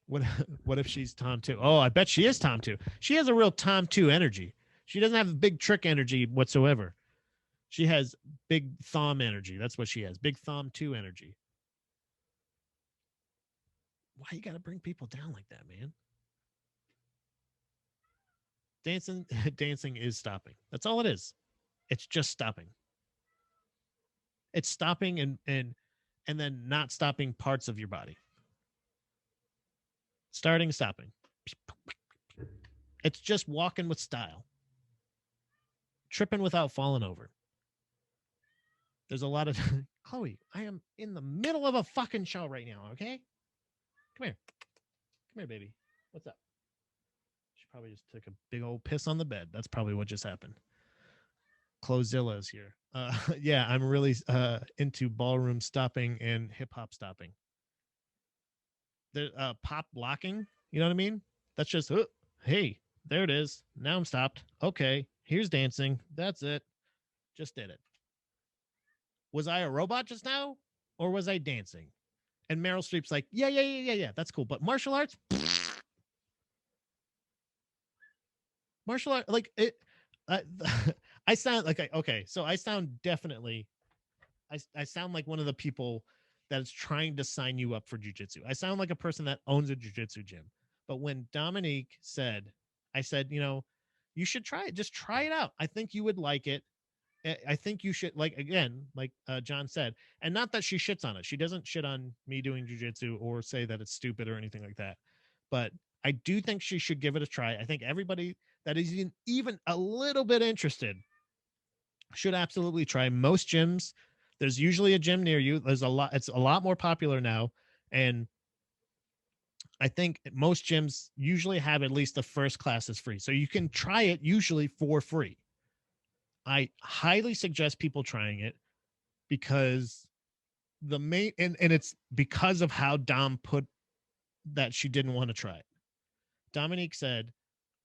What what if she's Tom too? Oh, I bet she is Tom too. She has a real Tom 2 energy. She doesn't have big trick energy whatsoever. She has big thumb energy. That's what she has. Big thumb 2 energy. Why you got to bring people down like that, man? Dancing dancing is stopping. That's all it is. It's just stopping. It's stopping and then not stopping parts of your body. Starting, stopping. It's just walking with style. Tripping without falling over. There's a lot of Chloe, I am in the middle of a fucking show right now, okay? Come here. Come here, baby. What's up? She probably just took a big old piss on the bed. That's probably what just happened. Clozilla is here. Yeah, I'm really into ballroom stopping and hip hop stopping. The pop locking, you know what I mean? That's just, hey, there it is. Now I'm stopped. Okay, here's dancing. That's it. Just did it. Was I a robot just now, or was I dancing? And Meryl Streep's like, yeah. That's cool. But martial arts, martial art, like it. Uh, I sound like okay. So I sound definitely. I sound like one of the people that is trying to sign you up for jujitsu. I sound like a person that owns a jujitsu gym. But when Dominique said, I said, you know, you should try it. Just try it out. I think you would like it. I think you should, like, again, like John said, and not that she shits on it. She doesn't shit on me doing jujitsu or say that it's stupid or anything like that. But I do think she should give it a try. I think everybody that is even a little bit interested should absolutely try. Most gyms, there's usually a gym near you. There's a lot. It's a lot more popular now. And I think most gyms usually have at least the first class is free. So you can try it usually for free. I highly suggest people trying it because the main and it's because of how Dom put that she didn't want to try it. Dominique said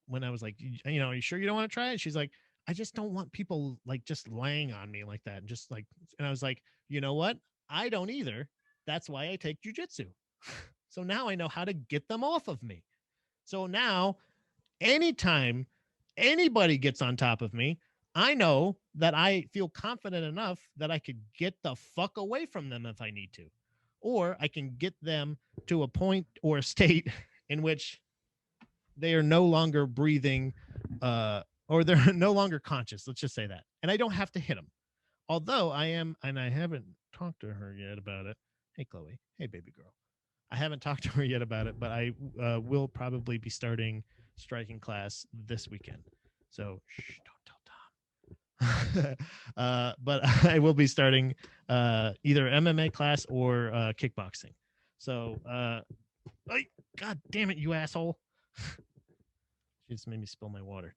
when I was like, you know, are you sure you don't want to try it? She's like, I just don't want people like just laying on me like that. And just like, and I was like, you know what? I don't either. That's why I take jujitsu. So now I know how to get them off of me. So now anytime anybody gets on top of me, I know that I feel confident enough that I could get the fuck away from them if I need to. Or I can get them to a point or a state in which they are no longer breathing, or they're no longer conscious. Let's just say that. And I don't have to hit them. Although I am, and I haven't talked to her yet about it. Hey, Chloe. Hey, baby girl. I haven't talked to her yet about it, but I will probably be starting striking class this weekend. So shh, don't tell Tom. But I will be starting either MMA class or kickboxing. So, God damn it, you asshole! She just made me spill my water.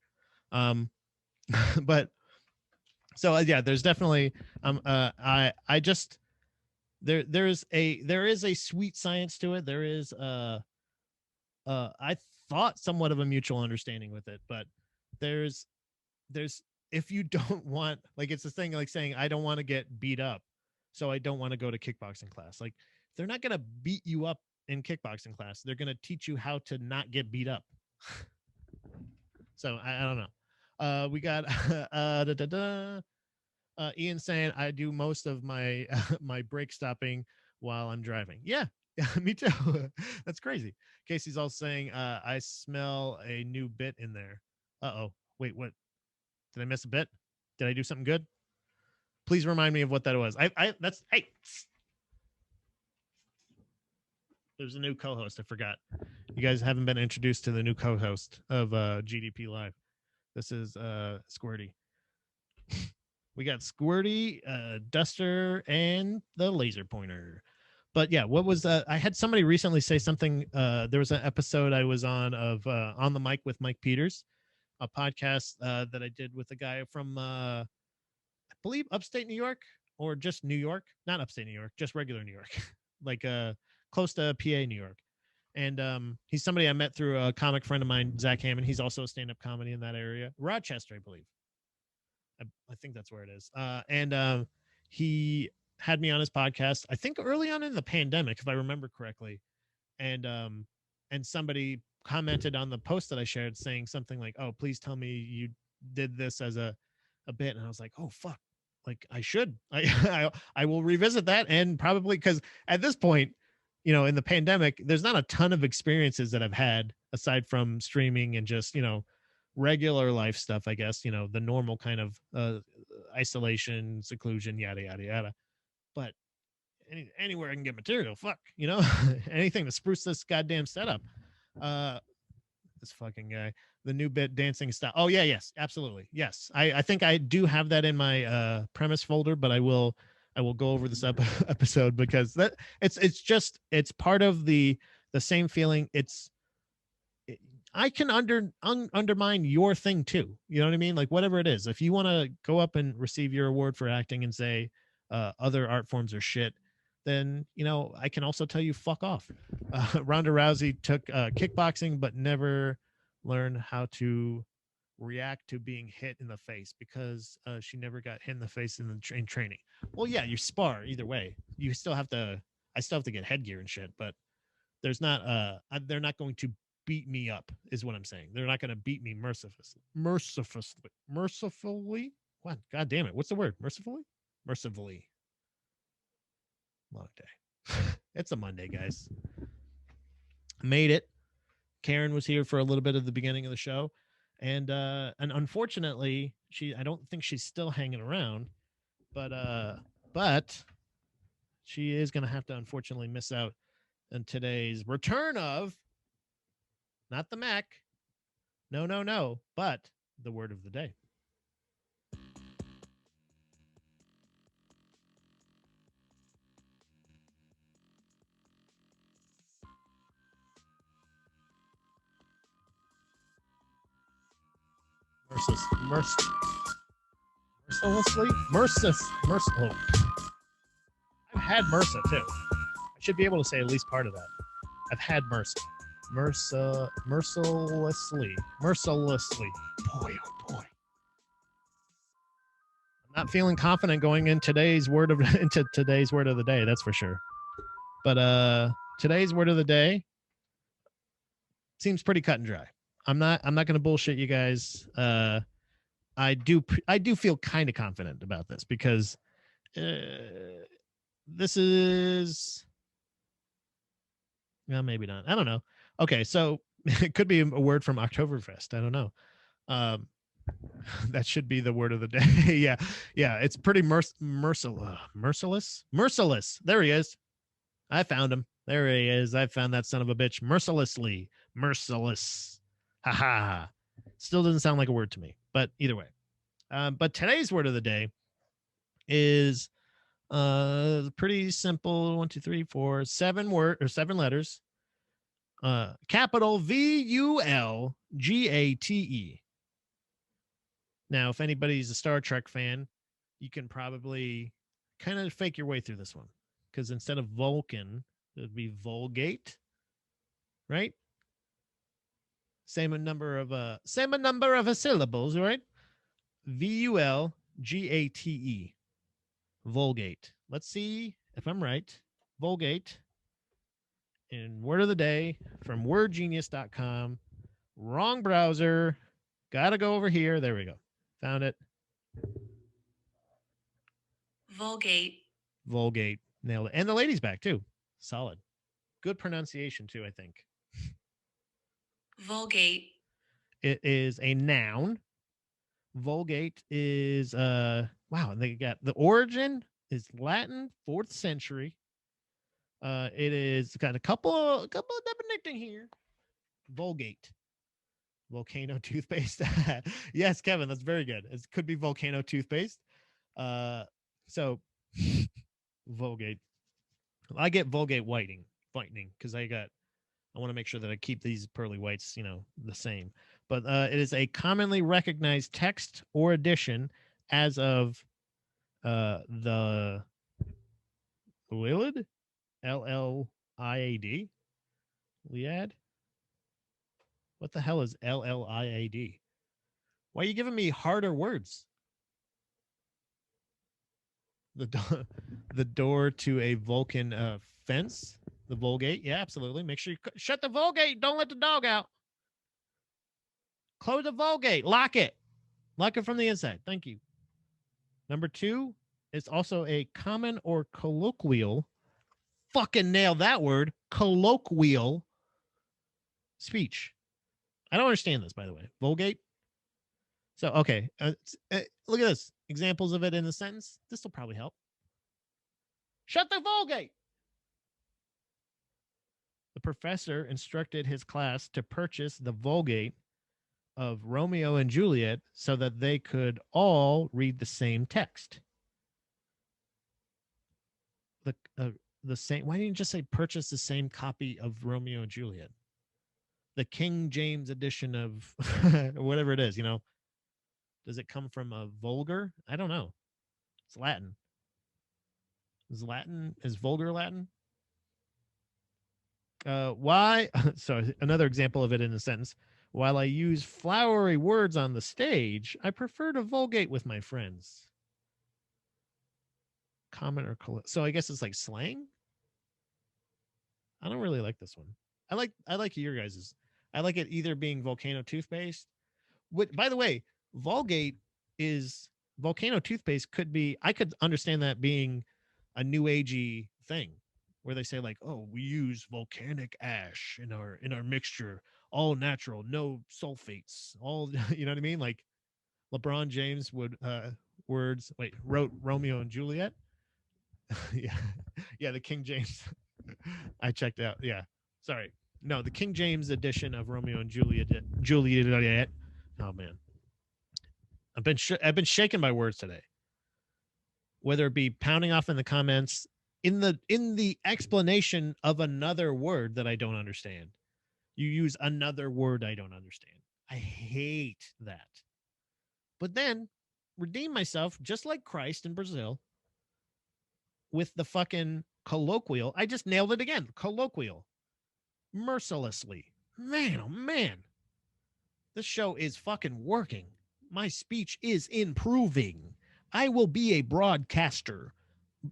But so yeah, there's definitely I just there is a sweet science to it. There is I thought somewhat of a mutual understanding with it, but there's if you don't want, like, it's a thing like saying I don't want to get beat up, so I don't want to go to kickboxing class. Like, they're not gonna beat you up in kickboxing class. They're gonna teach you how to not get beat up. So I don't know. We got Ian saying I do most of my my brake stopping while I'm driving. Yeah, me too. That's crazy. Casey's also saying I smell a new bit in there. Uh-oh. Wait, what? Did I miss a bit? Did I do something good? Please remind me of what that was. That's, hey. There's a new co-host. I forgot. You guys haven't been introduced to the new co-host of GDP Live. This is Squirty. We got Squirty, Duster, and the laser pointer. But yeah, what was I had somebody recently say something. There was an episode I was on of On the Mic with Mike Peters, a podcast that I did with a guy from I believe upstate New York, or just New York, not upstate New York, just regular New York, like close to PA, New York. And he's somebody I met through a comic friend of mine, Zach Hammond. He's also a stand-up comedy in that area, Rochester, I believe. I think that's where it is. And he had me on his podcast, I think early on in the pandemic, if I remember correctly. And somebody commented on the post that I shared saying something like, "Oh, please tell me you did this as a bit." And I was like, "Oh, fuck. Like, I should. I will revisit that." And probably, because at this point, in the pandemic, there's not a ton of experiences that I've had aside from streaming and just, regular life stuff, I guess, the normal kind of isolation, seclusion, yada, yada, yada. But anywhere I can get material, fuck, anything to spruce this goddamn setup. This fucking guy, the new bit dancing style. Oh yeah, yes, absolutely. Yes. I think I do have that in my premise folder, but I will go over this episode because that it's part of the same feeling. I can undermine your thing too. You know what I mean? Like, whatever it is, if you want to go up and receive your award for acting and say other art forms are shit, then, I can also tell you fuck off. Ronda Rousey took kickboxing, but never learned how to react to being hit in the face because she never got hit in the face in training. Well, yeah, you spar either way. You still have to. I still have to get headgear and shit, but there's not. They're not going to beat me up, is what I'm saying. They're not going to beat me mercifully. What? God damn it! What's the word? Mercifully. Long day. It's a Monday, guys. Made it. Karen was here for a little bit of the beginning of the show, and unfortunately, I don't think she's still hanging around, but she is going to have to unfortunately miss out on today's return of not the Mac, no, but the word of the day. Merciful. I've had MRSA too. I should be able to say at least part of that. I've had MRSA. Mercilessly. Boy, oh boy. I'm not feeling confident going into today's word of the day. That's for sure. But today's word of the day seems pretty cut and dry. I'm not going to bullshit you guys. I do feel kind of confident about this because this is, well, maybe not. I don't know. Okay, so it could be a word from Oktoberfest. I don't know. Um, that should be the word of the day. Yeah, yeah. It's pretty merciless. Merciless. There he is. I found him. There he is. I found that son of a bitch. Mercilessly. Merciless. Ha ha. Still doesn't sound like a word to me, but either way. But today's word of the day is pretty simple. 1, 2, 3, 4, 7 letters. Capital VULGATE. Now, if anybody's a Star Trek fan, you can probably kind of fake your way through this one, because instead of Vulcan, it would be Vulgate, right? Same number of syllables, right? VULGATE. Vulgate. Let's see if I'm right. Vulgate. And word of the day from wordgenius.com. Wrong browser. Gotta go over here. There we go. Found it. Vulgate. Vulgate. Nailed it. And the lady's back too. Solid. Good pronunciation too, I think. Vulgate. It is a noun. Vulgate is wow, and they got the origin is Latin, 4th century. It is got a couple of definition here. Vulgate. Volcano toothpaste. Yes, Kevin, that's very good. It could be volcano toothpaste. So Vulgate. I get Vulgate whitening because I want to make sure that I keep these pearly whites, the same. But it is a commonly recognized text or edition as of the Lilid, LLIAD, Liad. What the hell is LLIAD? Why are you giving me harder words? The door to a Vulcan fence. The Vulgate. Yeah, absolutely. Make sure you shut the Vulgate. Don't let the dog out. Close the Vulgate. Lock it. Lock it from the inside. Thank you. Number 2 is also a common or colloquial. Fucking nail that word. Colloquial speech. I don't understand this, by the way. Vulgate. So, okay. Look at this. Examples of it in the sentence. This will probably help. Shut the Vulgate. The professor instructed his class to purchase the Vulgate of Romeo and Juliet so that they could all read the same text. The same. Why didn't you just say purchase the same copy of Romeo and Juliet? The King James edition of whatever it is, Does it come from a vulgar? I don't know. It's Latin. Is vulgar Latin? Why? So another example of it in a sentence. While I use flowery words on the stage, I prefer to vulgate with my friends. Common or so I guess it's like slang. I don't really like this one. I like your guys's. I like it either being volcano toothpaste. By the way, Vulgate is volcano toothpaste could be. I could understand that being a new agey thing where they say like, oh, we use volcanic ash in our mixture, all natural, no sulfates, all you know what I mean? Like LeBron James would wrote Romeo and Juliet. yeah, the King James. I checked out. Yeah, sorry, no, the King James edition of Romeo and Juliet. Oh man, I've been shaken by words today. Whether it be pounding off in the comments, in the explanation of another word that I don't understand, you use another word I don't understand. I hate that. But then redeem myself just like Christ in Brazil with the fucking colloquial. I just nailed it again. Colloquial. Mercilessly. Man, oh man. This show is fucking working. My speech is improving. I will be a broadcaster.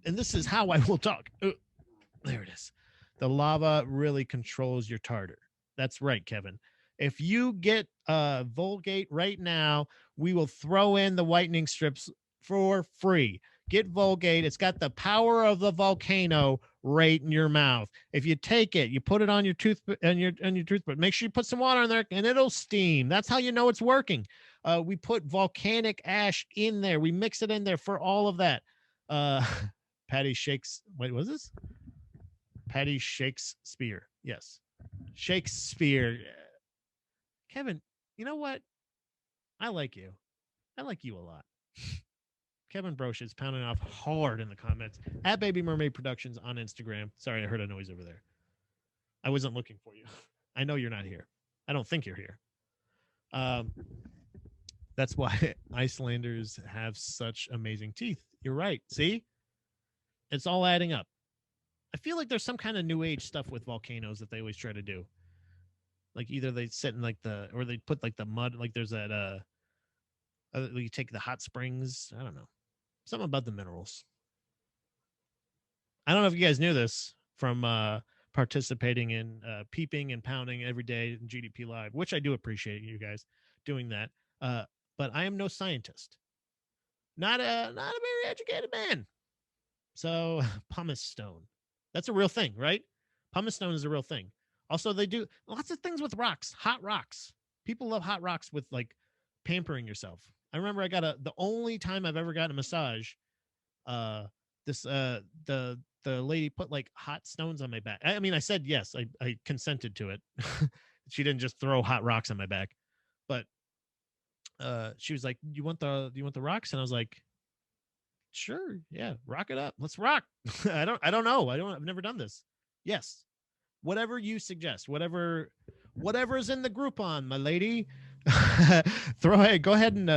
And this is how I will talk. There it is. The lava really controls your tartar. That's right, Kevin. If you get Vulgate right now, we will throw in the whitening strips for free. Get Vulgate. It's got the power of the volcano right in your mouth. If you take it, you put it on your tooth and your toothbrush. Make sure you put some water in there and it'll steam. That's how you know it's working. We put volcanic ash in there. We mix it in there for all of that. Uh, Patty shakes. Wait, was this Patty Shakespeare? Yes, Shakespeare. Kevin, you know what? I like you. I like you a lot. Kevin Brosh is pounding off hard in the comments at Baby Mermaid Productions on Instagram. Sorry, I heard a noise over there. I wasn't looking for you. I know you're not here. I don't think you're here. Um, that's why Icelanders have such amazing teeth. You're right. See, it's all adding up. I feel like there's some kind of new age stuff with volcanoes that they always try to do. Like either they sit in like or they put like the mud, like there's that, you take the hot springs. I don't know. Something about the minerals. I don't know if you guys knew this from participating in peeping and pounding every day in GDP Live, which I do appreciate you guys doing that. But I am no scientist, not a very educated man. So pumice stone, that's a real thing, right? Pumice stone is a real thing. Also, they do lots of things with rocks, hot rocks. People love hot rocks with like pampering yourself. I remember the only time I've ever gotten a massage, uh this the lady put like hot stones on my back. I mean, I said yes, I consented to it. She didn't just throw hot rocks on my back, but she was like, you want the rocks? And I was like, sure, yeah, rock it up, let's rock. I don't know, I've never done this. Yes, whatever you suggest, whatever's in the Groupon, my lady. Go ahead and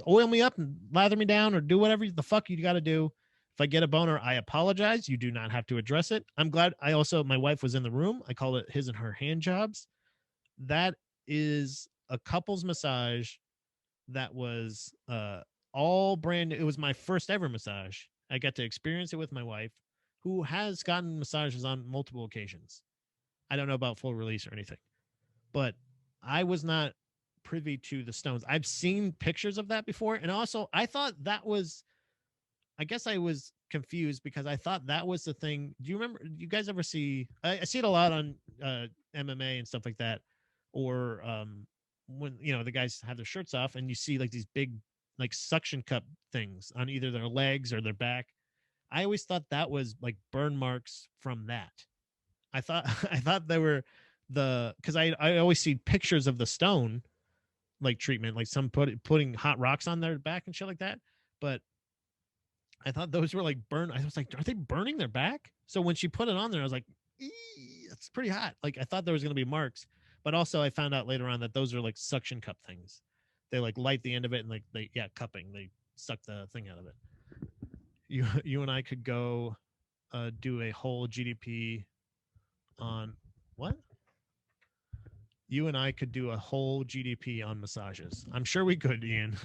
oil me up and lather me down or do whatever the fuck you got to do. If I get a boner, I apologize. You do not have to address it. I'm glad. My wife was in the room. I call it his and her hand jobs. That is a couple's massage that was all brand new. It was my first ever massage. I got to experience it with my wife, who has gotten massages on multiple occasions. I don't know about full release or anything, but I was not privy to the stones. I've seen pictures of that before. And also, I guess I was confused because I thought that was the thing. Do you remember? Do you guys ever see? I see it a lot on MMA and stuff like that, or when the guys have their shirts off and you see like these big like suction cup things on either their legs or their back. I always thought that was like burn marks from that. I thought I thought they were because I always see pictures of the stone like treatment, like some putting hot rocks on their back and shit like that. But I thought those were like burn. I was like, are they burning their back? So when she put it on there, I was like, it's pretty hot. Like I thought there was gonna be marks, but also I found out later on that those are like suction cup things. They like light the end of it and like cupping. They suck the thing out of it. You and I could go do a whole GDP on what? You and I could do a whole GDP on massages. I'm sure we could, Ian.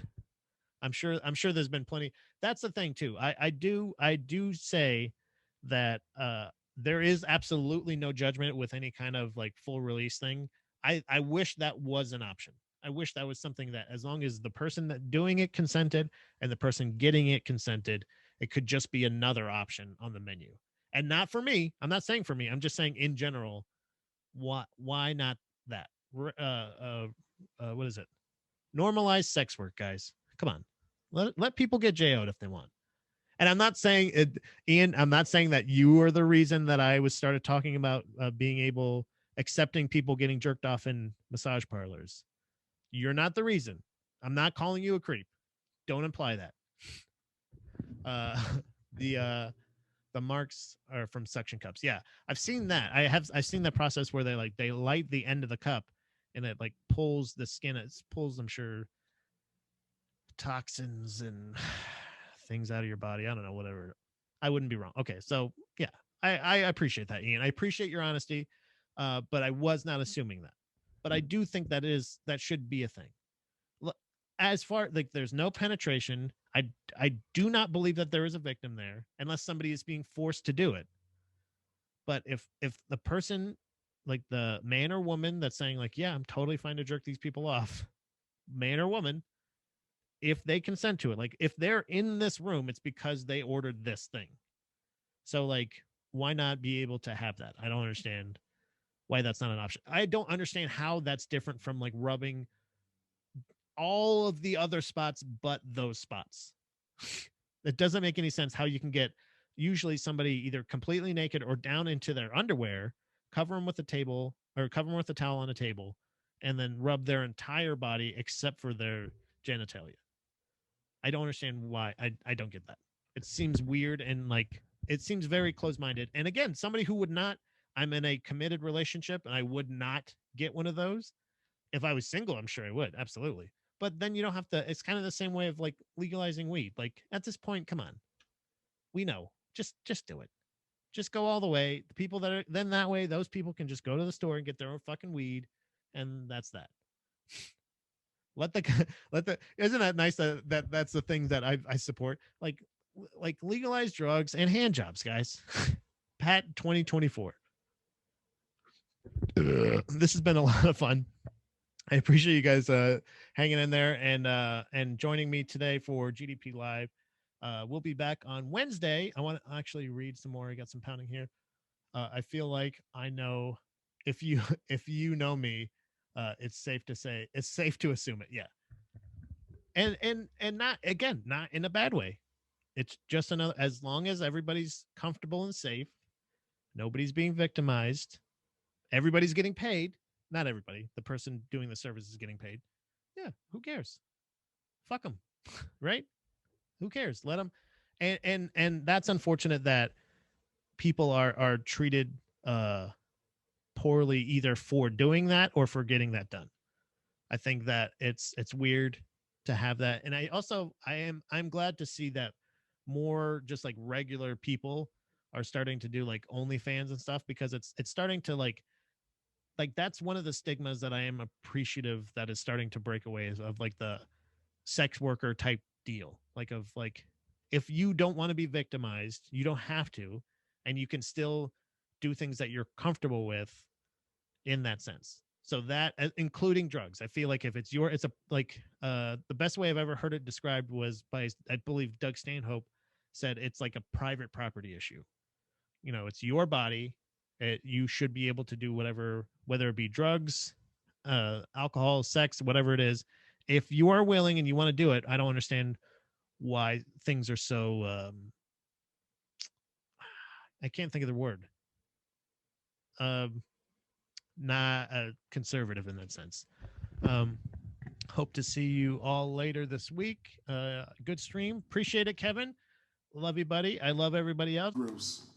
I'm sure there's been plenty. That's the thing too. I do say that there is absolutely no judgment with any kind of like full release thing. I wish that was an option. I wish that was something that as long as the person that doing it consented and the person getting it consented, it could just be another option on the menu. And not for me. I'm not saying for me. I'm just saying in general, why not that? What is it? Normalize sex work, guys. Come on. Let people get JO'd if they want. And I'm not saying it, Ian, I'm not saying that you are the reason that I was started talking about accepting people getting jerked off in massage parlors. You're not the reason. I'm not calling you a creep. Don't imply that. Uh, the marks are from suction cups. Yeah, I've seen that. I've seen the process where they light the end of the cup and it like pulls the skin. It pulls, I'm sure, toxins and things out of your body. I don't know, whatever. I wouldn't be wrong. Okay, so yeah, I appreciate that, Ian. I appreciate your honesty, but I was not assuming that. But I do think that should be a thing. As far like there's no penetration, I do not believe that there is a victim there unless somebody is being forced to do it. But if the person, like the man or woman that's saying like, yeah, I'm totally fine to jerk these people off, man or woman, if they consent to it, like if they're in this room, it's because they ordered this thing. So like, why not be able to have that? I don't understand why that's not an option. I don't understand how that's different from like rubbing all of the other spots but those spots. It doesn't make any sense how you can get usually somebody either completely naked or down into their underwear, cover them with a table or cover them with a towel on a table, and then rub their entire body except for their genitalia. I don't understand why. I don't get that. It seems weird and like it seems very close minded. And again, somebody who would not, I'm in a committed relationship and I would not get one of those. If I was single, I'm sure I would. Absolutely. But then you don't have to, it's kind of the same way of like legalizing weed. Like at this point, come on. We know. Just do it. Just go all the way. The people that are then that way, those people can just go to the store and get their own fucking weed. And that's that. Let the let the isn't that nice that that's the thing that I support like legalize drugs and hand jobs, guys. Pat 2024. This has been a lot of fun. I appreciate you guys hanging in there and joining me today for GDP Live. We'll be back on Wednesday. I want to actually read some more. I got some pounding here. I feel like I know if you if you know me, it's safe to say it's safe to assume it. Yeah, and not again, not in a bad way. It's just another as long as everybody's comfortable and safe, nobody's being victimized, everybody's getting paid. Not everybody. The person doing the service is getting paid. Yeah, who cares? Fuck them, right? Who cares? Let them. And that's unfortunate that people are treated poorly either for doing that or for getting that done. I think that it's weird to have that, and I'm glad to see that more just like regular people are starting to do like OnlyFans and stuff because it's starting to like that's one of the stigmas that I am appreciative that is starting to break away of like the sex worker type deal. Like of like if you don't want to be victimized, you don't have to, and you can still do things that you're comfortable with in that sense. So that including drugs. I feel like if it's your it's a like the best way I've ever heard it described was by I believe Doug Stanhope said it's like a private property issue. You know, it's your body. You should be able to do whatever, whether it be drugs, alcohol, sex, whatever it is. If you are willing and you want to do it, I don't understand why things are so. I can't think of the word. Um, not conservative in that sense. Um, hope to see you all later this week. Good stream. Appreciate it, Kevin. Love you, buddy. I love everybody else. Gross.